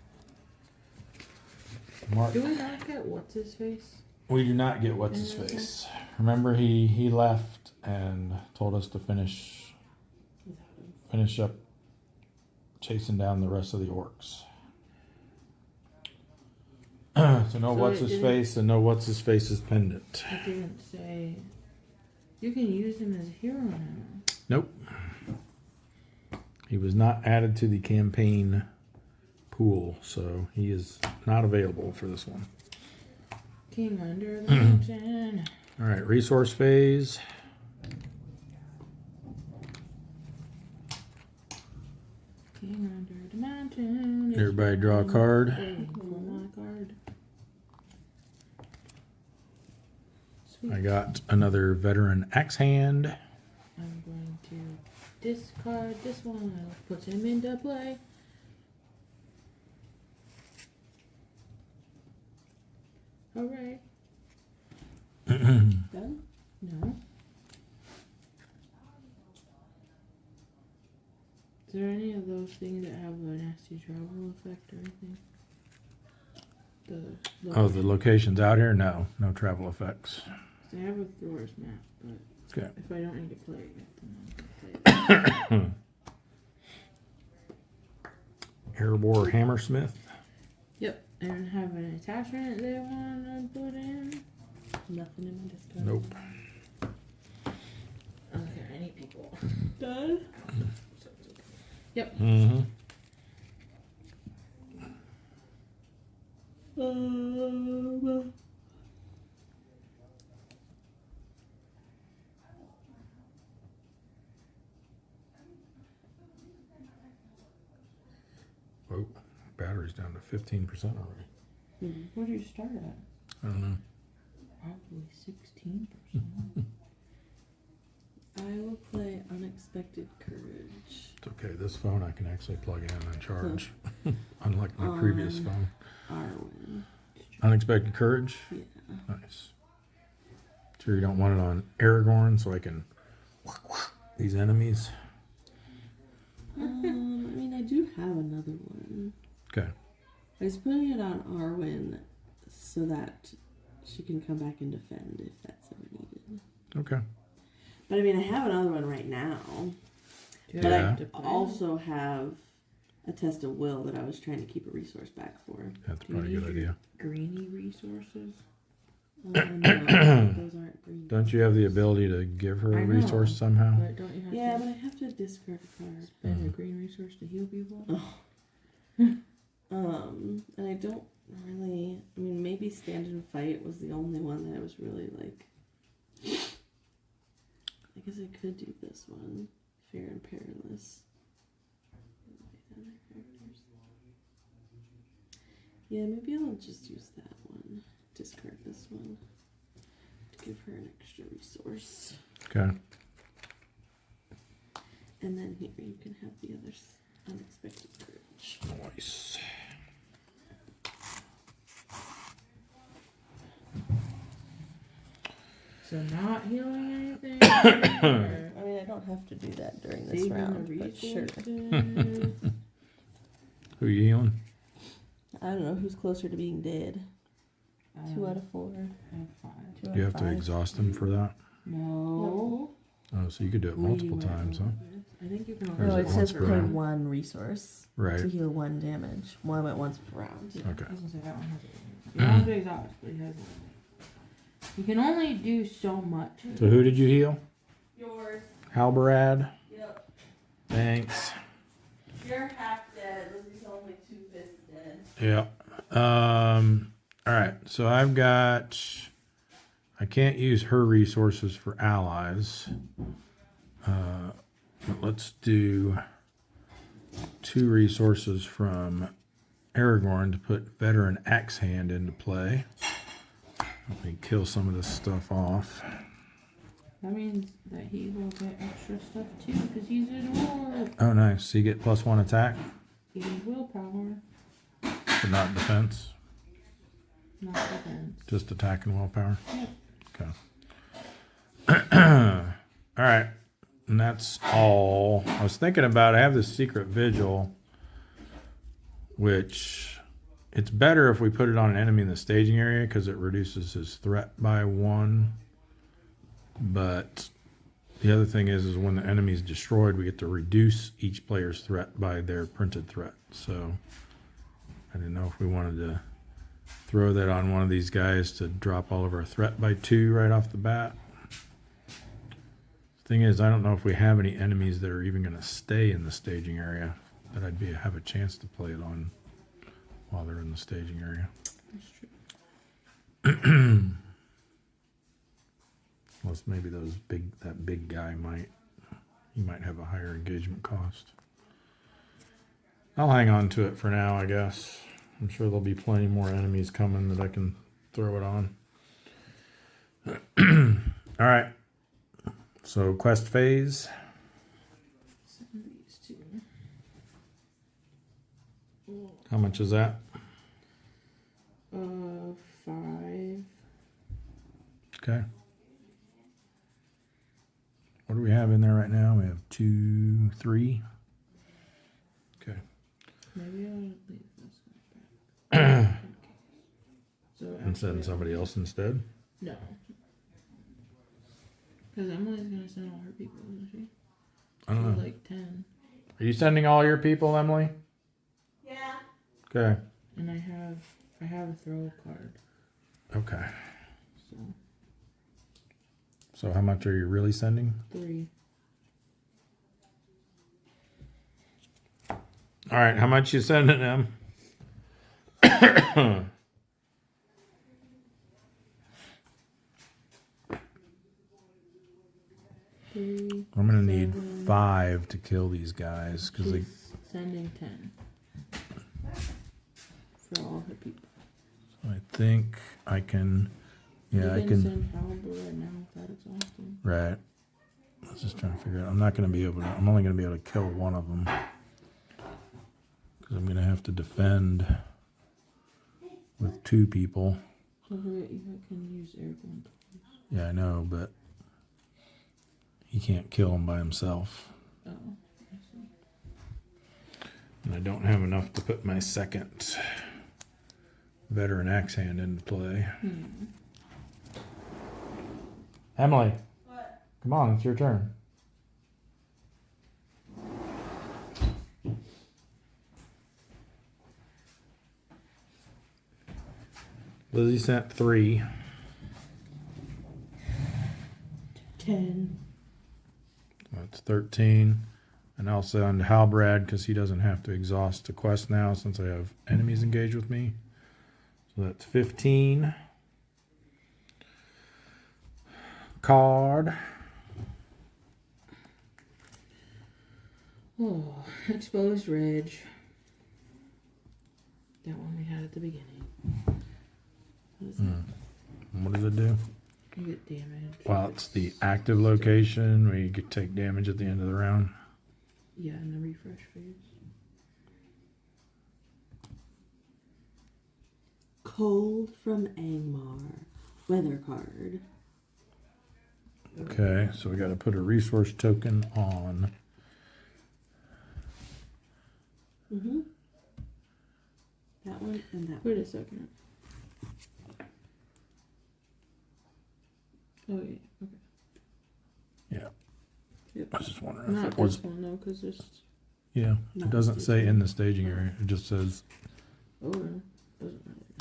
Mark. Do we not get what's his face? We do not get what's his face. Remember, he left and told us to finish up chasing down the rest of the orcs. So no what's his face and no what's his face's pendant. It didn't say. You can use him as a hero now. Nope. He was not added to the campaign pool, so he is not available for this one. King under the mountain. All right, resource phase. King under the mountain. Everybody draw a card. Waiting for my card. Sweet. I got another veteran axe hand. I'm going to discard this one. Put him into play. Alright. Done? No. Is there any of those things that have a nasty travel effect or anything? Oh, the locations out here? No travel effects. I have a Thor's map, but Okay. if I don't need to play it yet, then I'll play it. Erebor Hammersmith. Yep, and have an attachment they want to put in. Nothing in my discard. Nope. Okay, I need people. Done? So it's okay. Yep. Mm-hmm. inventory's down to 15% already. What did you start at? I don't know. Probably 16%. I will play Unexpected Courage. It's okay. This phone I can actually plug in and charge, unlike my previous phone. Arwen. Unexpected Courage. Yeah. Nice. Sure you don't want it on Aragorn so I can these enemies. I mean, I do have another one. Okay. I was putting it on Arwen so that she can come back and defend if that's ever needed. Okay. But I mean, I have another one right now. Do But Yeah. I also have a test of will that I was trying to keep a resource back for. That's Do you probably a good need your idea. greeny resources? No, those aren't green. Don't you have the ability to give her I a know. resource somehow? But don't you have Yeah, to but I have to discard a card. spend a green resource to heal people? And I don't really. I mean, maybe Stand and Fight was the only one that I was really like. I guess I could do this one, Fair and Perilous. Yeah, maybe I'll just use that one. Discard this one to give her an extra resource, Okay. and then here you can have the other Unexpected Courage. Nice. So not healing anything? I mean, I don't have to do that during this Saving round, the but sure. resources? Who you healing? I don't know who's closer to being dead. 2 out of 4. I have 5. 2 out Do you of have to 5. exhaust them for that? No. Oh, so you could do it multiple times, huh? I think you can Or is No, it it once says per pay round? 1 resource Right. to heal 1 damage. 1 at once per round. Yeah, Okay. I was gonna say that one has it. That one's to exhaust, but he has it. You can only do so much. So who did you heal? Yours. Halberad. Yep. Thanks. You're half dead. Lizzie's only 2/5 dead. Yeah. All right. So I've got. I can't use her resources for allies. But let's do 2 resources from Aragorn to put Veteran Axe Hand into play. Let me kill some of this stuff off. That means that he will get extra stuff too, because he's a dwarf. Oh, nice. So you get +1 attack, He has willpower, but not defense. not defense. Just attack and willpower. Yep. Okay. All right. And that's all. I was thinking about, I have this secret vigil, which it's better if we put it on an enemy in the staging area because it reduces his threat by 1. But the other thing is when the enemy is destroyed, we get to reduce each player's threat by their printed threat. So I didn't know if we wanted to throw that on one of these guys to drop all of our threat by 2 right off the bat. Thing is, I don't know if we have any enemies that are even going to stay in the staging area that I'd have a chance to play it on while they're in the staging area. That's true. Unless maybe that big guy he might have a higher engagement cost. I'll hang on to it for now, I guess. I'm sure there'll be plenty more enemies coming that I can throw it on. All right. So quest phase. Send these two. How much is that? 5. Okay. What do we have in there right now? We have 2, 3. Okay. Maybe I'll leave this one back. So And send somebody else instead? No. Because Emily's gonna send all her people, isn't she? I don't know. Like 10. Are you sending all your people, Emily? Yeah. Okay. And I have a throw card. Okay. So So how much are you really sending? 3. All right. How much you sending them? Three. I'm gonna need 7. 5 to kill these guys because She's sending 10. for all hit people. I think I can. Yeah, I can. Send Halberd right now without exhausting. Right. I was just trying to figure out. I'm not going to be able to. I'm only going to be able to kill one of them because I'm going to have to defend with 2 people. Don't forget you can use airborne. Yeah, I know, but he can't kill him by himself. Oh, I see. And I don't have enough to put my second veteran axe hand into play. Emily. What? Come on, it's your turn. Lizzie sent 3. 10. That's 13. And I'll send Halbrad because he doesn't have to exhaust the quest now since I have enemies engaged with me. So that's 15. Card. Oh, exposed reg. That one we had at the beginning. What is that? What does it do? You get damage. Well, it's the active location where you could take damage at the end of the round. Yeah, in the refresh phase. Cold from Angmar. Weather card. Okay, so we got to put a resource token on. Mm-hmm. That one and that one. Wait a second. Oh, yeah. Okay. Yeah. Yep. I was just wondering if Not it was. this one, though, because this. Yeah, Not it doesn't the say staging. in the staging area. It just says Oh, it doesn't really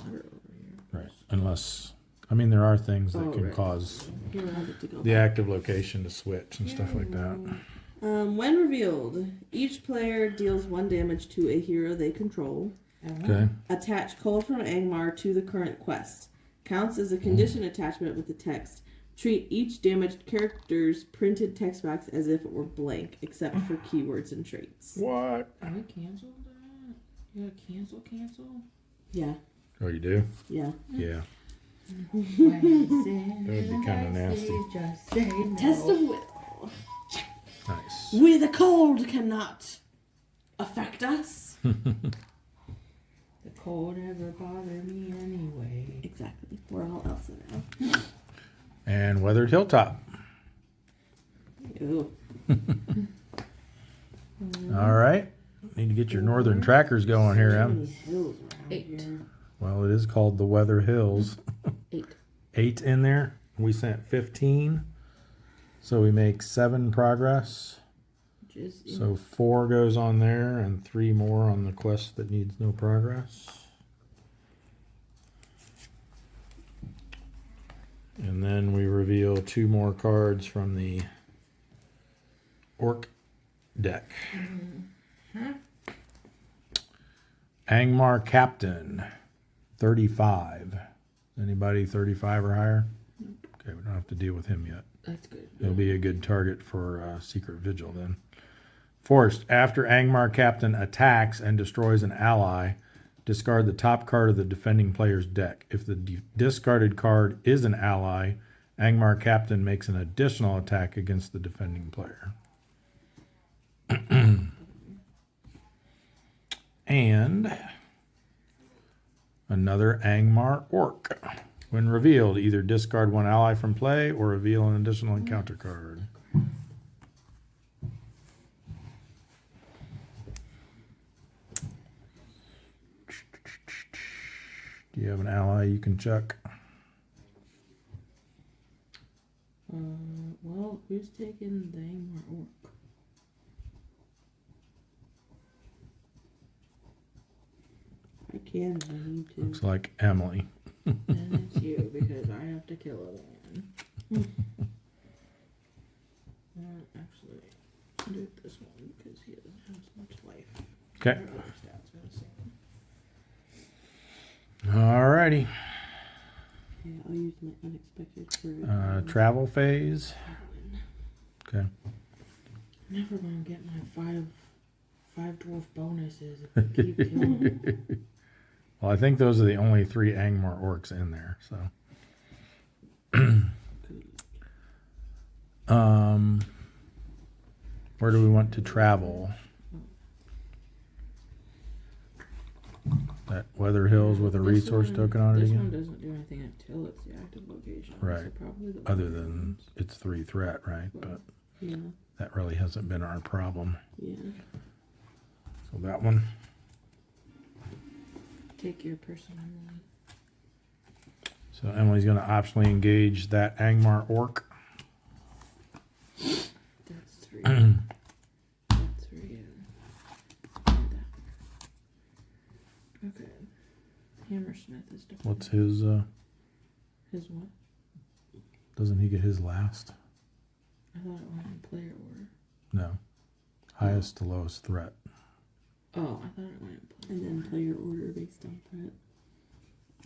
matter over here. right. Unless, I mean, there are things that Oh, can right. cause Here, we'll have it to go the back. active location to switch and stuff like that. When revealed, each player deals 1 damage to a hero they control. Okay. Attach Cold from Angmar to the current quest. Counts as a condition attachment with the text. Treat each damaged character's printed text box as if it were blank, except for keywords and traits. What? Can we cancel that? You gotta cancel? Yeah, Oh, you do? yeah. Yeah. That That would be kind of nasty. Just say no. Test of will. Nice. We the cold cannot affect us. The cold never bothered me anyway. Exactly. We're all Elsa now. And weathered hilltop. Ew. All right. Need to get your northern trackers going here, So Em. many hills around 8. here. Well, it is called the Weather Hills. 8. 8 in there. We sent 15. So we make 7 progress. Which is So 4 goes on there and 3 more on the quest that needs no progress. And then we reveal 2 more cards from the Orc deck. Angmar Captain, 35. Anybody 35 or higher? Okay, we don't have to deal with him yet. that's good. He'll be a good target for Secret Vigil then. Forced, after Angmar Captain attacks and destroys an ally, discard the top card of the defending player's deck. If the discarded card is an ally, Angmar Captain makes an additional attack against the defending player. And another Angmar Orc. When revealed, either discard 1 ally from play or reveal an additional encounter card. Do you have an ally you can check? Well, who's taking the Angmar Orc? I can if I need to. Looks like Emily. And it's you, because I have to kill a man. Actually, do it this one, because he doesn't have as much life. Okay. Their other stats are the same. Alrighty. Yeah, I'll use my unexpected for Travel phase. Okay. I'm never gonna get my five dwarf bonuses if I keep killing. Well, I think those are the only 3 Angmar orcs in there. So, where do we want to travel? That Weather Hills with a This resource one- token on it This again? one doesn't do anything until it's the active location. Right. So probably the Other weather than ones. it's 3 threat, right? But Yeah. that really hasn't been our problem. Yeah. So that one. Take your personal. So Emily's going to optionally engage that Angmar orc. That's 3. That's 3. And that. Okay. Hammersmith is different. What's his? His what? Doesn't he get his last? I thought it went in player order. No. Highest to lowest threat. Oh, I thought it went in player. And then player order based on threat.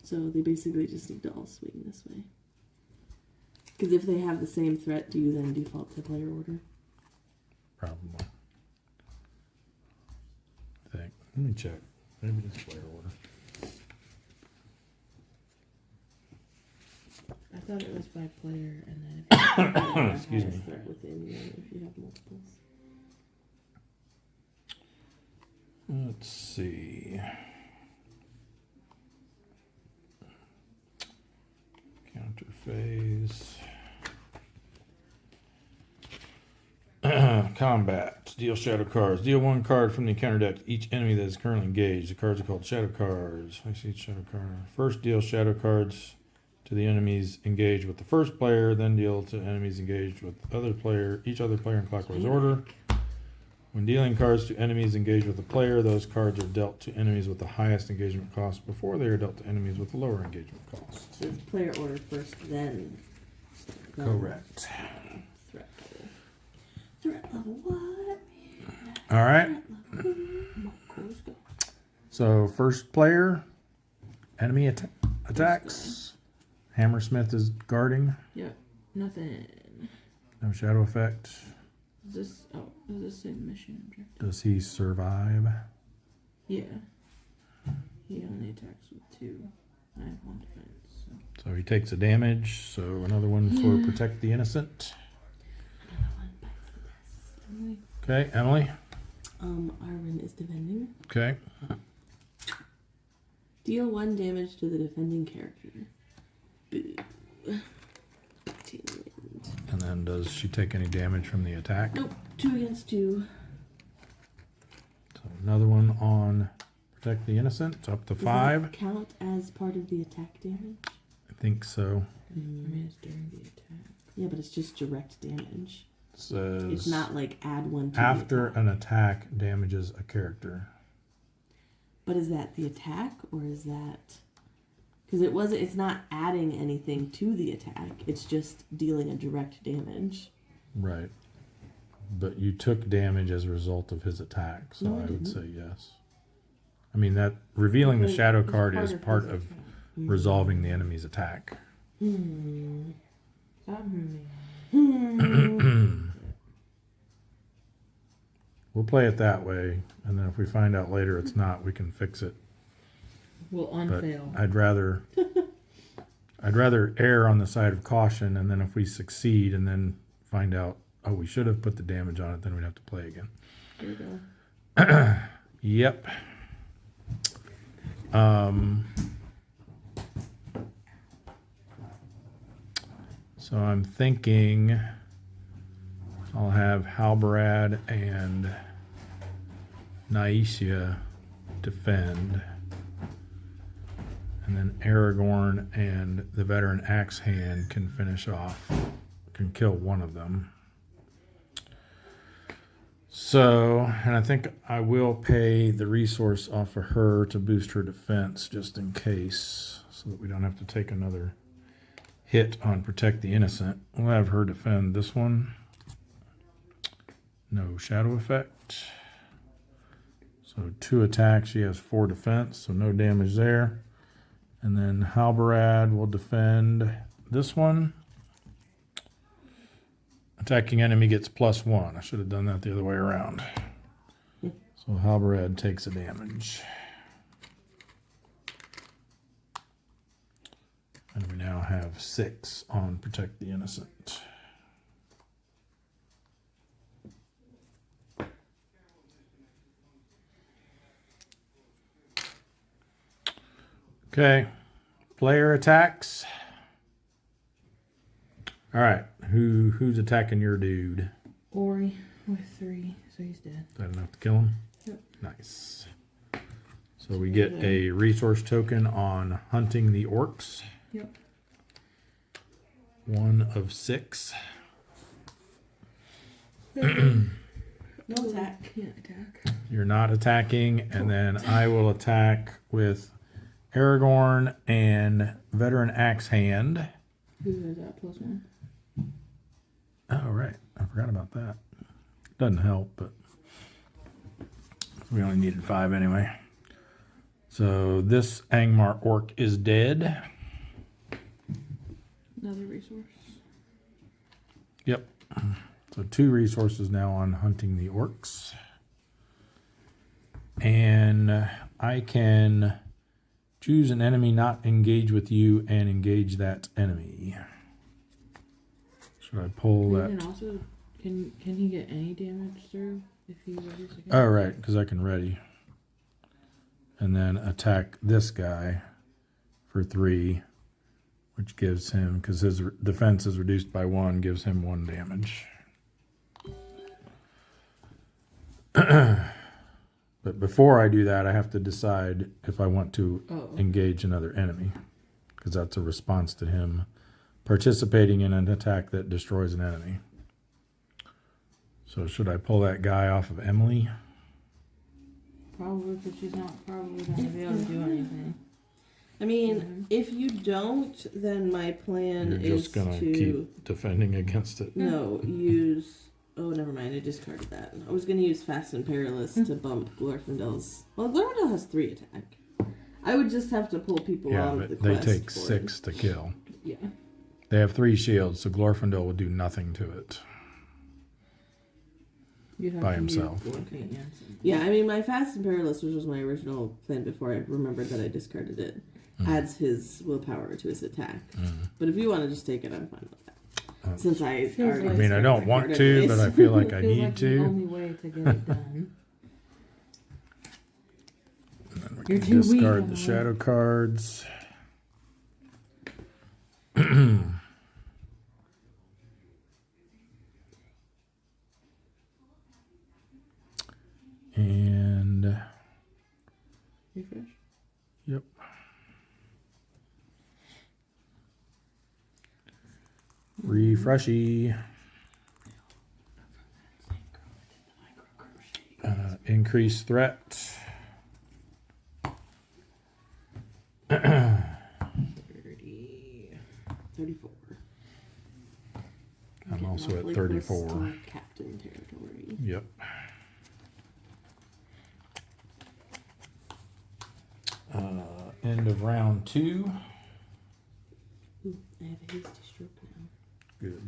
So they basically just need to all swing this way. Because if they have the same threat, do you then default to player order? Probably. I think. Let me check. Maybe it's player order. I thought it was by player, and then if you Excuse me. Threat within you if you have multiples. Let's see. Counter phase. Combat. Deal shadow cards. Deal 1 card from the encounter deck to each enemy that is currently engaged. The cards are called shadow cards. I see shadow card. First deal shadow cards to the enemies engaged with the first player, then deal to enemies engaged with each other player in clockwise order. When dealing cards to enemies engaged with a player, those cards are dealt to enemies with the highest engagement cost before they are dealt to enemies with the lower engagement cost. So it's player order first, then. Correct. Threat level. Threat level what? All right. So first player, enemy attacks. Hammersmith is guarding. Yep. Nothing. No shadow effect. Is this? Oh, is this a mission objective? Does he survive? Yeah. He only attacks with 2. I have 1 defense. So. So he takes a damage. So another one for protect the innocent. Okay, Emily. Arwen is defending. Okay. Deal 1 damage to the defending character. Boo. And then does she take any damage from the attack? Nope. 2 against 2. So another one on protect the innocent. It's up to Does 5. that count as part of the attack damage? I think so. I mean, it's during the attack. Yeah, but it's just direct damage. Says It's not like add 1 to after the attack. an attack damages a character. But is that the attack or is that? Because it's not adding anything to the attack. It's just dealing a direct damage. Right. But you took damage as a result of his attack, so No, I I would didn't. say yes. I mean that revealing the It's shadow part card of is his part of attack. resolving the enemy's attack. We'll play it that way, and then if we find out later it's not, we can fix it. We'll But unfail. I'd rather err on the side of caution, and then if we succeed and then find out, oh, we should have put the damage on it, then we'd have to play again. Here we go. Yep. So I'm thinking I'll have Halbarad and Naisha defend. And then Aragorn and the veteran axe hand can finish off, can kill one of them. So, and I think I will pay the resource off of her to boost her defense just in case, so that we don't have to take another hit on Protect the Innocent. We'll have her defend this one. No shadow effect. So 2 attacks, she has 4 defense, so no damage there. And then Halbarad will defend this one. Attacking enemy gets +1. I should have done that the other way around. So Halbarad takes a damage. And we now have 6 on Protect the Innocent. Okay, player attacks. All right, who's attacking your dude? Ori with 3, so he's dead. Is that enough to kill him? Yep. Nice. So we get a resource token on hunting the orcs. Yep. 1 of 6. No attack. Can't attack. You're not attacking, and then I will attack with Aragorn and Veteran Axe Hand. Who is that? +1. Oh, right. I forgot about that. Doesn't help, but we only needed 5 anyway. So this Angmar orc is dead. Another resource. Yep. So 2 resources now on hunting the orcs. And I can choose an enemy not engage with you and engage that enemy. Should I pull that? And also, can he get any damage through if he readies again? Oh, right, because I can ready. And then attack this guy for 3, which gives him, because his defense is reduced by 1, gives him 1 damage. But before I do that, I have to decide if I want to engage another enemy, because that's a response to him participating in an attack that destroys an enemy. So should I pull that guy off of Emily? Probably, because she's not probably going to be able to do anything. I mean, if you don't, then my plan You're is just going to keep defending against it. use. Oh, never mind. I discarded that. I was going to use Fast and Perilous to bump Glorfindel's. Well, Glorfindel has 3 attack. I would just have to pull people Yeah, out of but the they quest. take for 6 to kill. Yeah. They have 3 shields, so Glorfindel will do nothing to it. You'd have By to himself. use Glorfindel, yeah. Yeah, I mean, my Fast and Perilous, which was my original plan before I remembered that I discarded it, adds his willpower to his attack. But if you want to just take it, I'm fine with that. Since I already I mean, I don't want to, anyways. but I feel like I Feels need like the to. only way to get it done. We You're can too weak, discard the Emily. shadow cards. And Refresh. yep. Refreshy. Increase threat. 34. I'm also at Awfully 34. close to Captain territory. Yep. End of round 2. Ooh, I have a hasty stroke now. Good.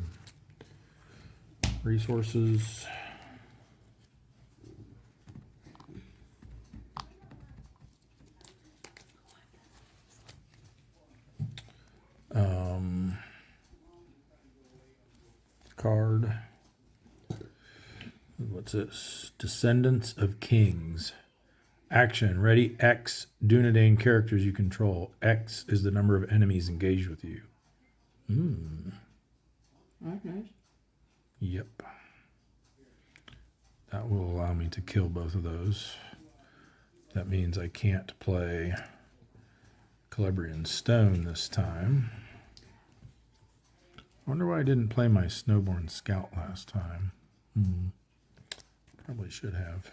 Resources. Card. What's this? Descendants of Kings. Action. Ready. X. Dunedain characters you control. X is the number of enemies engaged with you. Alright, nice. Yep. That will allow me to kill both of those. That means I can't play Celebrian Stone this time. I wonder why I didn't play my Snowborn Scout last time. Probably should have.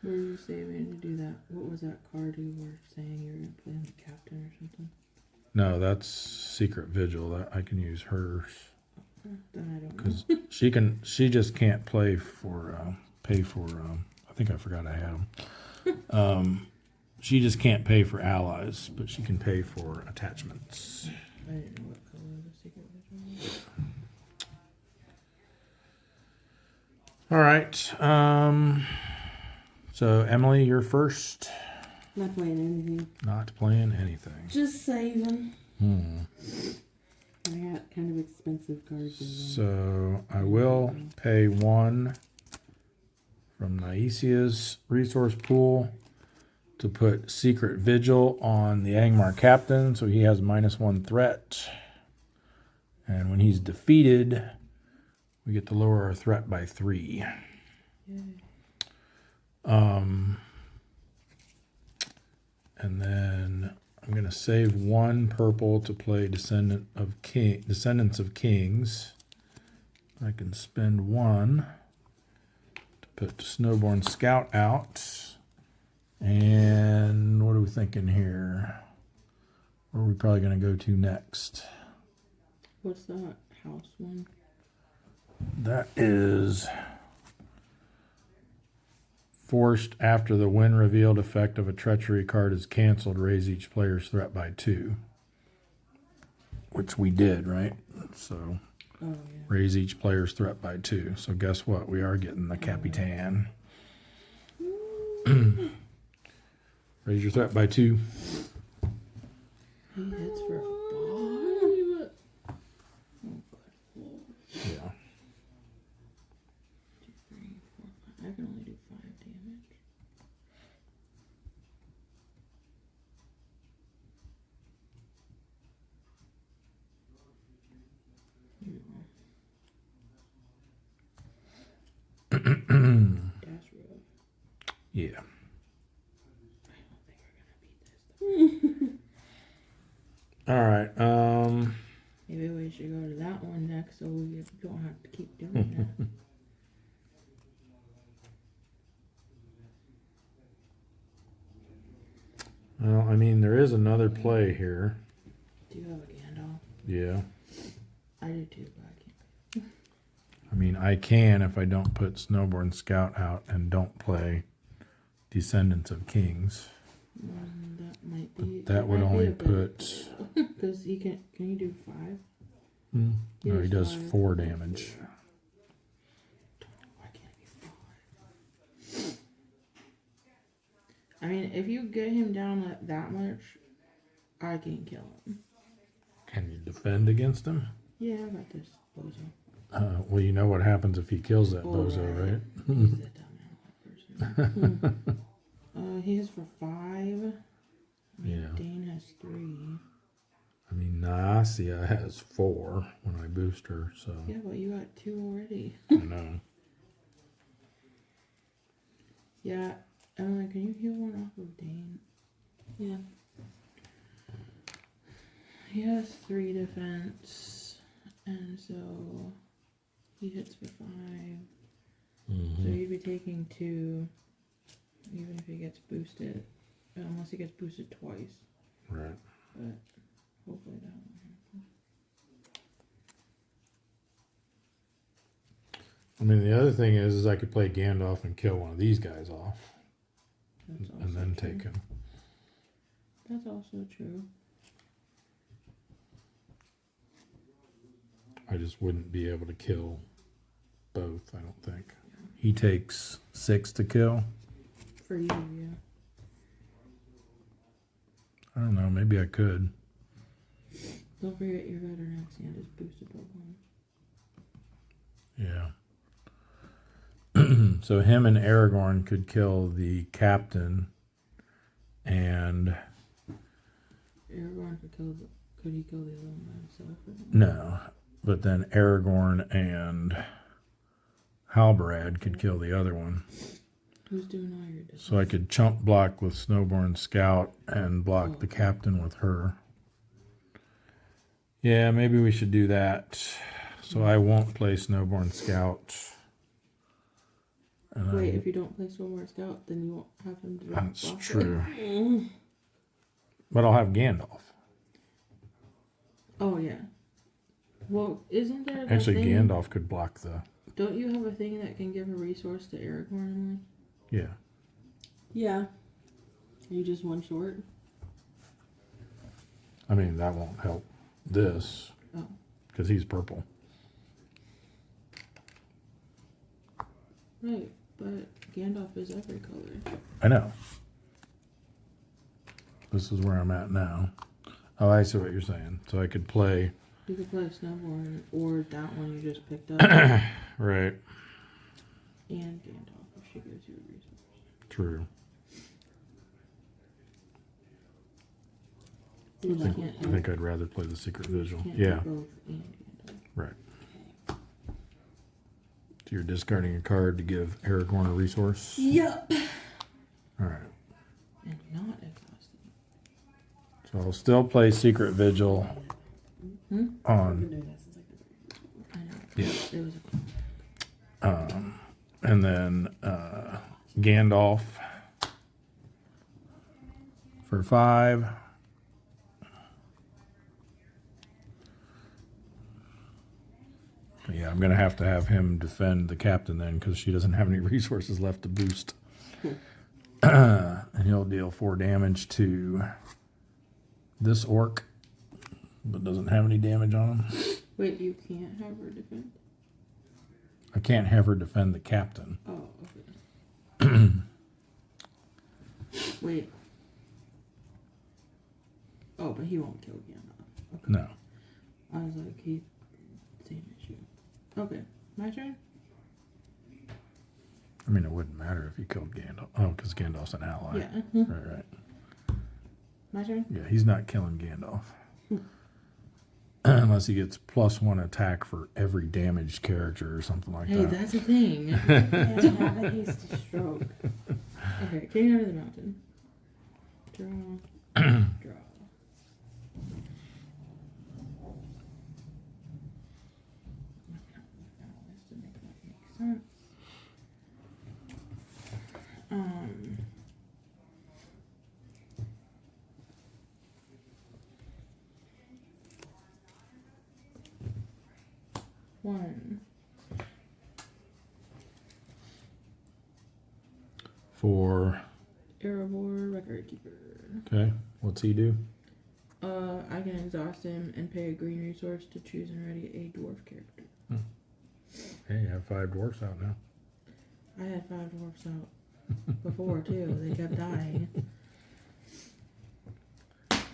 Were you saving to do that? What was that card you were saying you were going to play on the captain or something? No, that's Secret Vigil. That I can use hers Then I don't know. because she just can't play for pay for. I think I forgot I had them. She just can't pay for allies, but she can pay for attachments. I didn't know what color the secret vision was. All right. So Emily, you're first. Not playing anything. Not playing anything. Just saving. got kind of expensive cards in there. So I will pay 1 from Naisia's resource pool to put Secret Vigil on the Angmar captain, so he has -1 threat. And when he's defeated, we get to lower our threat by 3. And then I'm going to save 1 purple to play Descendants of Kings. I can spend 1 to put Snowborn Scout out. And what are we thinking here? Where are we probably going to go to next? What's that house one? That is forced after the when revealed effect of a treachery card is canceled, raise each player's threat by 2. Which we did, right? So raise each player's threat by 2. So guess what? We are getting the Capitan. Raise your threat by 2. He hits for 5. Yeah. 2, 3, 4, 5. I can only do 5 damage. Dash road. Yeah. I don't think we're gonna beat this. All right. Maybe we should go to that one next, so we don't have to keep doing that. Well, I mean, there is another play here. Do you have a Gandalf? Yeah. I do too, but I can't. I mean, I can if I don't put Snowborn Scout out and don't play Descendants of Kings. That might be. That would only put. Because he can you do 5? No, he does 5. 4 damage. Why can't it be 5? I mean, if you get him down that much, I can kill him. Can you defend against him? Yeah, I got this bozo. Well, you know what happens if he kills that Oh, bozo, right? He's a dumb animal person. He is for 5. Yeah. Dane has 3. I mean, Nasia has 4 when I boost her, so Yeah, but you got 2 already. I know. Yeah, Emily, can you heal 1 off of Dane? Yeah. He has 3 defense, and so he hits for 5. So you'd be taking 2, even if he gets boosted, unless he gets boosted twice. Right. But hopefully that won't happen. I mean, the other thing is I could play Gandalf and kill one of these guys off, That's also and then true. take him. That's also true. I just wouldn't be able to kill both, I don't think. He takes 6 to kill. For you, yeah. I don't know, maybe I could. Don't forget your veteran accent is boosted by 1. Yeah. So him and Aragorn could kill the captain, and Aragorn could he kill the other one by himself? Or no, but then Aragorn and Halbarad could kill the other one. Who's doing all your defense? So I could chump block with Snowborn Scout and block the captain with her. Yeah, maybe we should do that. So I won't play Snowborn Scout. And Wait, if you don't play Snowboard Scout, then you won't have him do that's block it. true. But I'll have Gandalf. Oh yeah. Well, isn't there? Actually, thing, Gandalf could block the. Don't you have a thing that can give a resource to Aragorn? Emily? Yeah. Yeah. Are you just 1 short? I mean, that won't help this Oh. because he's purple. Right, but Gandalf is every color. I know. This is where I'm at now. Oh, I see what you're saying. So I could play You could play Snowborn or that one you just picked up. Right. And Gandalf if she gives you a resource. True. I think I'd rather play the Secret Vigil. Yeah. Both and Gandalf. Right. So you're discarding a card to give Aragorn a resource? Yep. Alright. And not exhausted. So I'll still play Secret Vigil on. I know. Yeah. It was And then Gandalf for 5. Yeah, I'm going to have him defend the captain then because she doesn't have any resources left to boost. And he'll deal 4 damage to this orc, but doesn't have any damage on him. Wait, you can't have her defend? I can't have her defend the captain. Oh, okay. Wait. Oh, but he won't kill Gandalf. Okay. No. I was like, he same issue. Okay, my turn. I mean, it wouldn't matter if he killed Gandalf. Oh, because Gandalf's an ally. Yeah. Right. My turn. Yeah, he's not killing Gandalf. Unless he gets +1 attack for every damaged character or something like Hey, that. that's a thing. Can't have a hasty stroke. Okay, King under the mountain. Draw. Draw. To make that make sense. One. For, Erebor, Record Keeper. okay, what's he do? I can exhaust him and pay a green resource to choose and ready a dwarf character. Hey, you have 5 dwarfs out now. I had 5 dwarfs out before too. They kept dying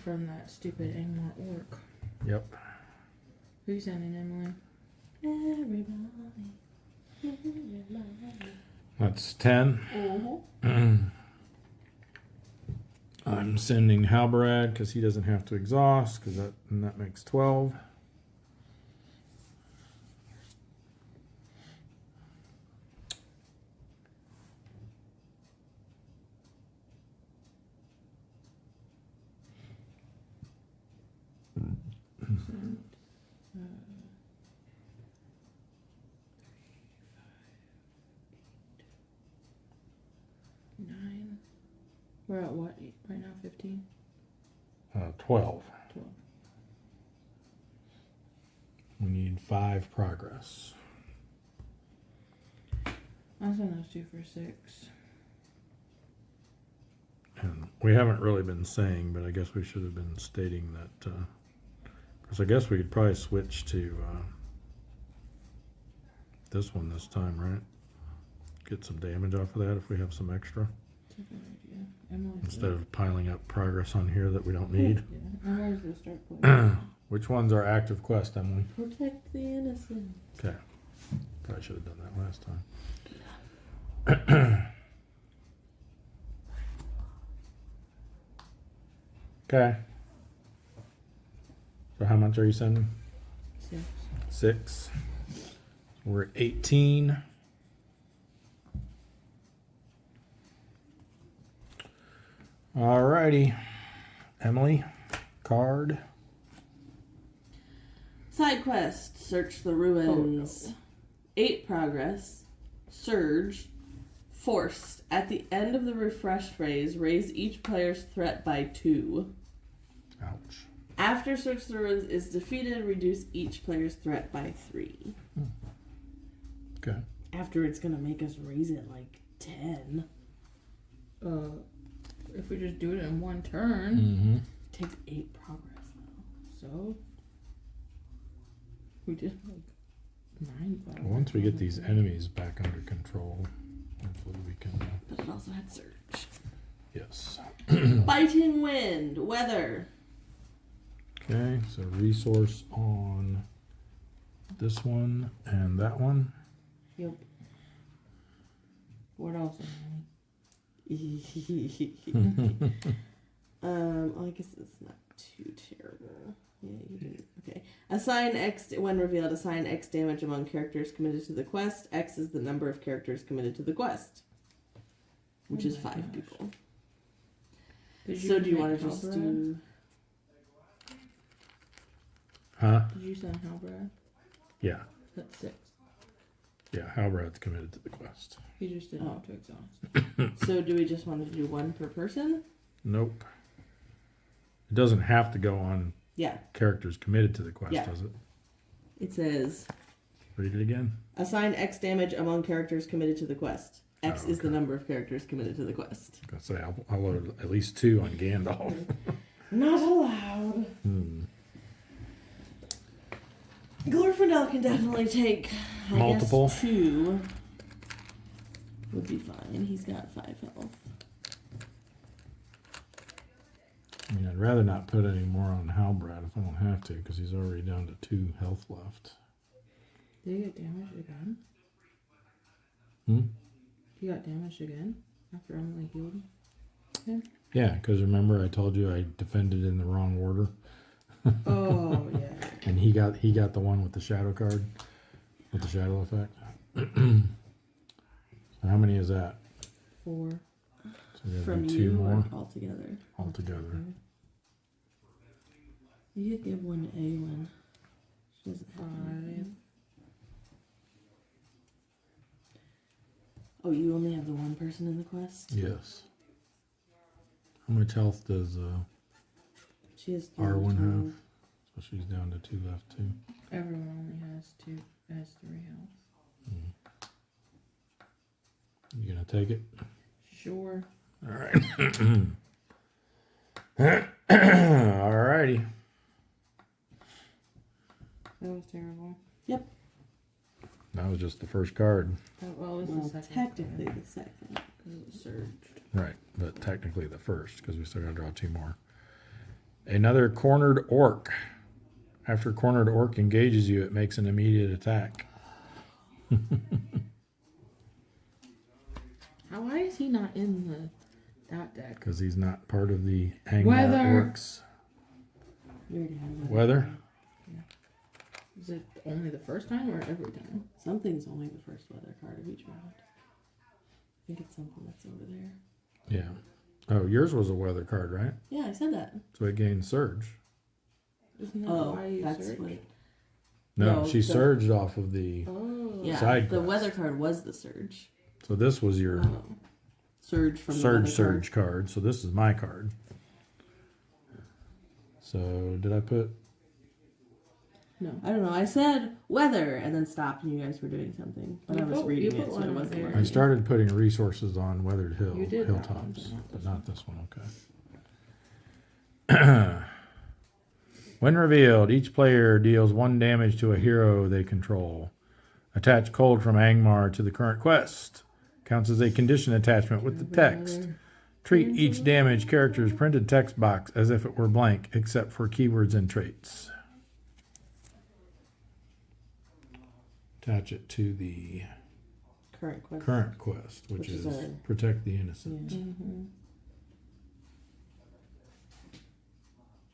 from that stupid Angmar orc. Yep. Who you sending, Emily? Everybody. That's 10. Uh-huh. I'm sending Halbarad because he doesn't have to exhaust, because that makes 12. Send, 9. We're at what right now? 15? 12. 12. We need 5 progress. I'll send those 2 for 6. And we haven't really been saying, but I guess we should have been stating that, because I guess we could probably switch to this one this time, right? Get some damage off of that if we have some extra, That's a good idea. Emily's instead of piling up progress on here that we don't need. Yeah, Emily's gonna start playing. Which one's our active quest, Emily? Protect the innocent. Okay. Probably should have done that last time. Okay. So how much are you sending? 6. 6. We're at 18. Alrighty. Emily, card. Side quest. Search the ruins. Oh, no. 8 progress. Surge. Forced. At the end of the refresh phase, raise each player's threat by 2. Ouch. After Search the Ruins is defeated, reduce each player's threat by 3. Okay. After it's gonna make us raise it like 10. If we just do it in one turn, Mm-hmm. Takes 8 progress though. so we did like 9 progress. Once we get these enemies back under control, hopefully we can. But it also had Surge. Yes. Biting Wind. Weather. Okay, so resource on this one and that one. Yep. What else? I guess it's not too terrible. Yeah, you didn't. Okay. Assign X when revealed. Assign X damage among characters committed to the quest. X is the number of characters committed to the quest, which is 5 people. So do you want to just do? Huh? Did you send Halbrad? Yeah. That's 6. Yeah, Halbrad's committed to the quest. He just didn't want to exhaust. So do we just want to do 1 per person? Nope. It doesn't have to go on Yeah. characters committed to the quest, Yeah. does it? It says Read it again. assign X damage among characters committed to the quest. X Oh, is the okay. number of characters committed to the quest. I was gonna say I'll load at least 2 on Gandalf. Not allowed. Glorfindel can definitely take Multiple? I guess 2 would be fine. He's got 5 health. I mean, I'd rather not put any more on Halbrad if I don't have to, because he's already down to 2 health left. Did he get damaged again? Hmm? He got damaged again after Emily healed him? Yeah, because remember I told you I defended in the wrong order, Oh, yeah. and he got the one with the shadow card, with the shadow effect. So how many is that? 4. So we have to From do you 2 more or altogether? altogether. You could give one to Awen. She doesn't have 5. anything. Oh, you only have the 1 person in the quest? Yes. How much health does She has 3 R1 total. have? So she's down to 2 left too. Everyone only has 3 health. You gonna take it? Sure. All right. All righty. That was terrible. That was just the first card. That, well, it was Well, the second. technically the second. Because it surged. Right, but technically the first, because we still gotta draw 2 more. Another cornered orc. After a cornered orc engages you, it makes an immediate attack. Why is he not in that deck? Because he's not part of the Angmar Weather. orcs. You already have that. Weather? Is it only the first time or every time? Something's only the first weather card of each round. I think it's something that's over there. Yeah. Oh, yours was a weather card, right? Yeah, I said that. So it gained surge. Isn't that Oh, why you that's surged? what. No, No, she the- surged off of the. Oh. Yeah, Side the quest. weather card was the surge. So this was your Surge from the weather surge card. So this is my card. So did I put? No. I don't know. I said weather and then stopped, and you guys were doing something, but You I was put- reading you it, put so one it on wasn't there. working. I started putting resources on weathered You did that one, hilltops, but but not not this one. Okay. When revealed, each player deals 1 damage to a hero they control. Attach cold from Angmar to the current quest. Counts as a condition attachment with the text. Treat each damaged character's printed text box as if it were blank, except for keywords and traits. Attach it to the Current quest. current quest, which Which is is our- protect the innocent. Yeah.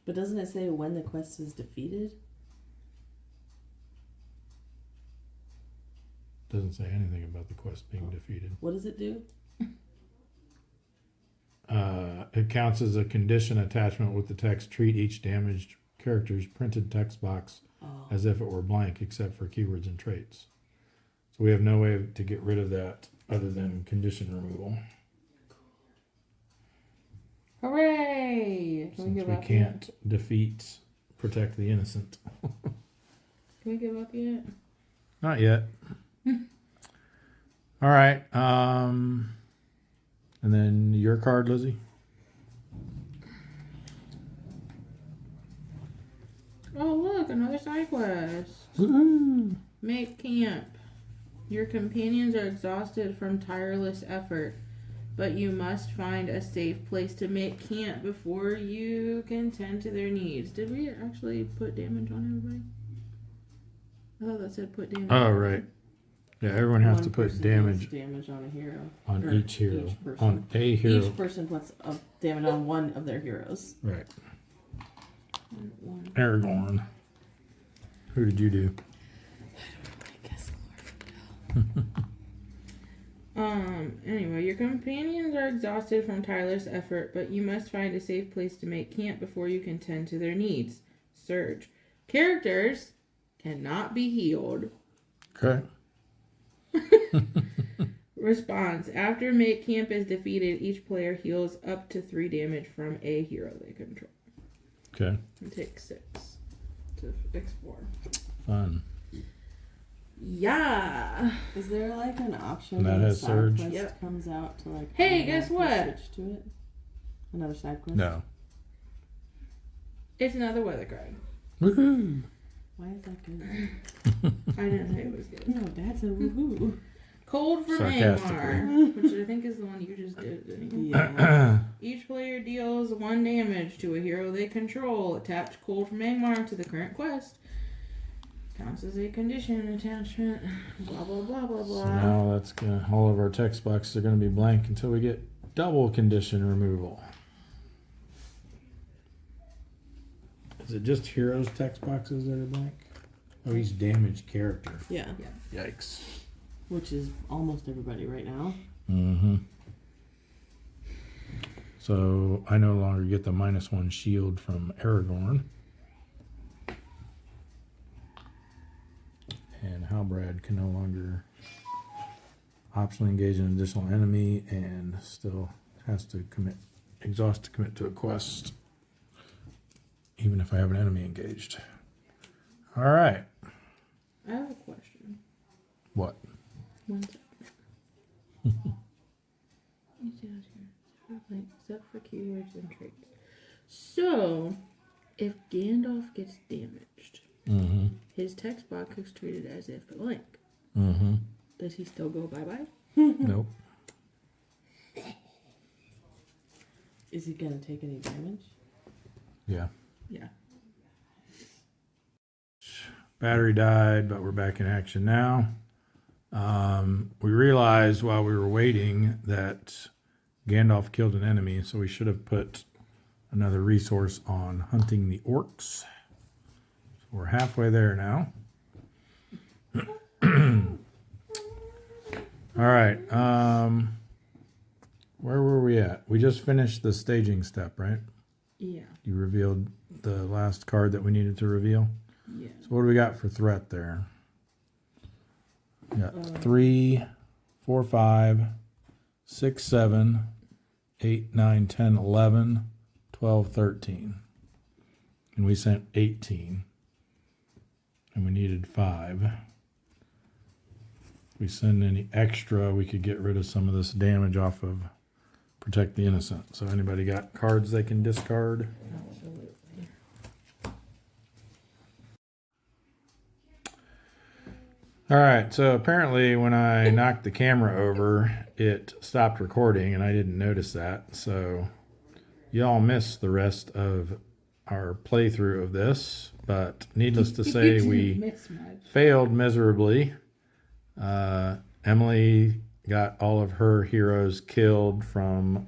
But doesn't it say when the quest is defeated? Doesn't say anything about the quest being defeated. What does it do? It counts as a condition attachment with the text. Treat each damaged character's printed text box Oh, as if it were blank, except for keywords and traits. So we have no way to get rid of that other than condition removal. Hooray! Can we Since give we out can't defeat protect the innocent. the Can we give out the it? Not yet. All right. And then your card, Lizzie. Oh, look, another side quest. Woohoo! Make camp. Your companions are exhausted from tireless effort. but you must find a safe place to make camp before you can tend to their needs. Did we actually put damage on everybody? I thought that said put damage. Oh, right. Yeah, everyone has to put person damage deals damage on a hero. on Or each hero. each person. On a hero. Each person puts damage on one of their heroes. Right. One. Aragorn. Who did you do? I guess Anyway, your companions are exhausted from tireless effort, but you must find a safe place to make camp before you can tend to their needs. Surge. Characters cannot be healed. Okay. Response. After make camp is defeated, each player heals up to 3 damage from a hero they control. Okay. And take 6 to explore. Fun. Yeah. Is there like an option That when has a side surge? quest Yep. comes out to like Hey, guess what? switch to it? Another side quest? No. It's another weather card. Woohoo! Why is that good? I didn't say it was good. No, Dad said woohoo. Cold from Sarcastically. Angmar, which I think is the one you just did, didn't you? Yeah. Each player deals 1 damage to a hero they control. Attach Cold from Angmar to the current quest. Counts as a condition attachment. Blah, blah, blah, blah, So blah. now that's gonna, all of our text boxes are going to be blank until we get double condition removal. Is it just heroes text boxes that are blank? Oh, he's damaged character. Yeah. Yikes. Which is almost everybody right now. Mm-hmm. So I no longer get the -1 shield from Aragorn. And Halbrad can no longer optionally engage an additional enemy and still has to exhaust to commit to a quest, even if I have an enemy engaged. All right. I have a question. What? One second. Except for keywords and traits. So, if Gandalf gets damaged, Mm-hmm. his text box is treated as if blank. Mm-hmm. Does he still go bye-bye? Nope. Is he gonna take any damage? Yeah. Yeah. Battery died, but we're back in action now. We realized while we were waiting that Gandalf killed an enemy, so we should have put another resource on hunting the orcs. So we're halfway there now. All right. Where were we at? We just finished the staging step, right? Yeah. You revealed the last card that we needed to reveal. Yeah. So what do we got for threat there? We got 3, 4, 5, 6, 7, 8, 9, 10, 11, 12, 13. And we sent 18. And we needed 5. If we send any extra, we could get rid of some of this damage off of Protect the Innocent. So anybody got cards they can discard? Absolutely. All right, so apparently when I knocked the camera over, it stopped recording, and I didn't notice that. So y'all missed the rest of our playthrough of this, but needless to say, we Miss much. failed miserably. Emily got all of her heroes killed from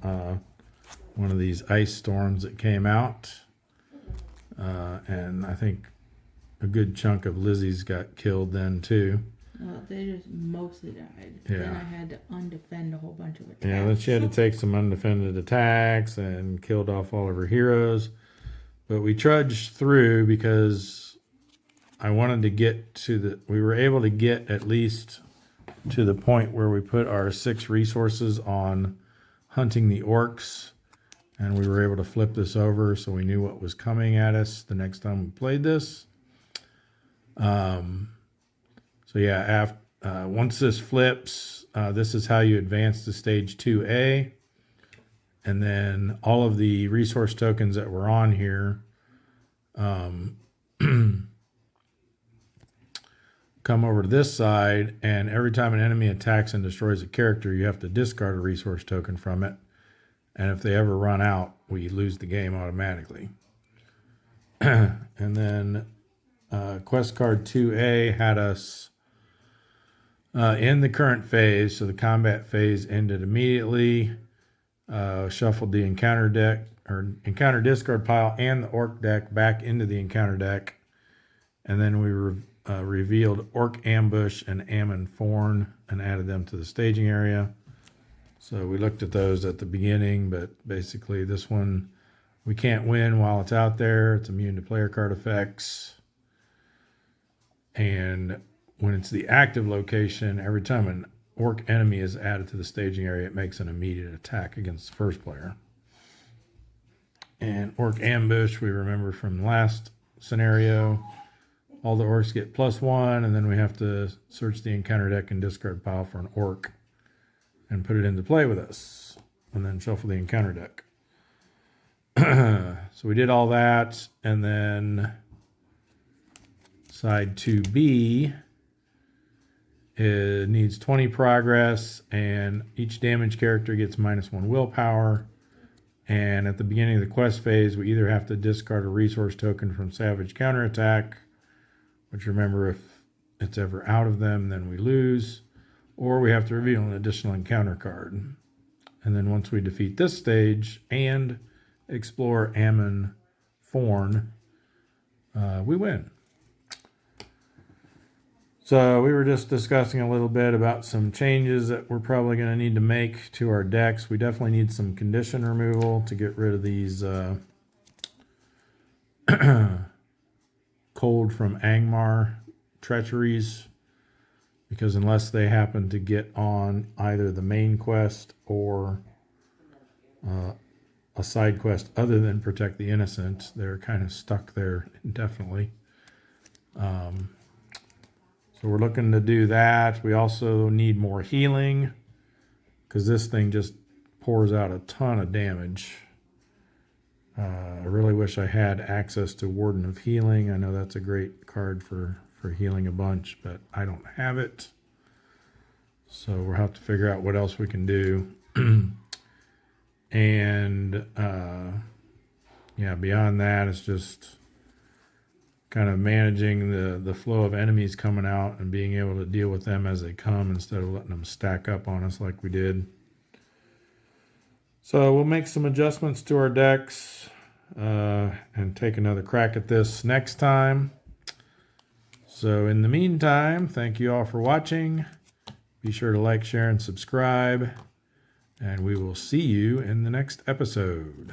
one of these ice storms that came out, and I think a good chunk of Lizzie's got killed then too. Well, they just mostly died. Yeah. Then I had to undefend a whole bunch of attacks. Yeah, then she had to take some undefended attacks and killed off all of her heroes. But we trudged through because I wanted to get to we were able to get at least to the point where we put our 6 resources on hunting the orcs. And we were able to flip this over so we knew what was coming at us the next time we played this. So yeah, once this flips, this is how you advance to stage 2A. And then all of the resource tokens that were on come come over to this side, and every time an enemy attacks and destroys a character, you have to discard a resource token from it. And if they ever run out, we lose the game automatically. And then quest card 2A had us in the current phase, so the combat phase ended immediately. Shuffled the encounter deck or encounter discard pile and the orc deck back into the encounter deck, and then we revealed Orc Ambush and Ammon Thorn and added them to the staging area. So we looked at those at the beginning, but basically this one we can't win while it's out there. It's immune to player card effects. And when it's the active location, every time an orc enemy is added to the staging area, it makes an immediate attack against the first player. And Orc Ambush, we remember from the last scenario, all the orcs get +1, and then we have to search the encounter deck and discard pile for an orc and put it into play with us, and then shuffle the encounter deck. So we did all that, and then side 2B, it needs 20 progress, and each damage character gets -1 willpower. And at the beginning of the quest phase, we either have to discard a resource token from Savage Counterattack, which remember, if it's ever out of them, then we lose, or we have to reveal an additional encounter card. And then once we defeat this stage and explore Ammon Thorn, we win. So we were just discussing a little bit about some changes that we're probably going to need to make to our decks. We definitely need some condition removal to get rid of these Cold from Angmar treacheries, because unless they happen to get on either the main quest or a side quest other than Protect the Innocent, they're kind of stuck there indefinitely. So we're looking to do that. We also need more healing, because this thing just pours out a ton of damage. I really wish I had access to Warden of Healing. I know that's a great card for healing a bunch, but I don't have it. So we'll have to figure out what else we can do. And yeah, beyond that, it's just kind of managing the flow of enemies coming out and being able to deal with them as they come instead of letting them stack up on us like we did. So we'll make some adjustments to our decks and take another crack at this next time. So in the meantime, thank you all for watching. Be sure to like, share, and subscribe. And we will see you in the next episode.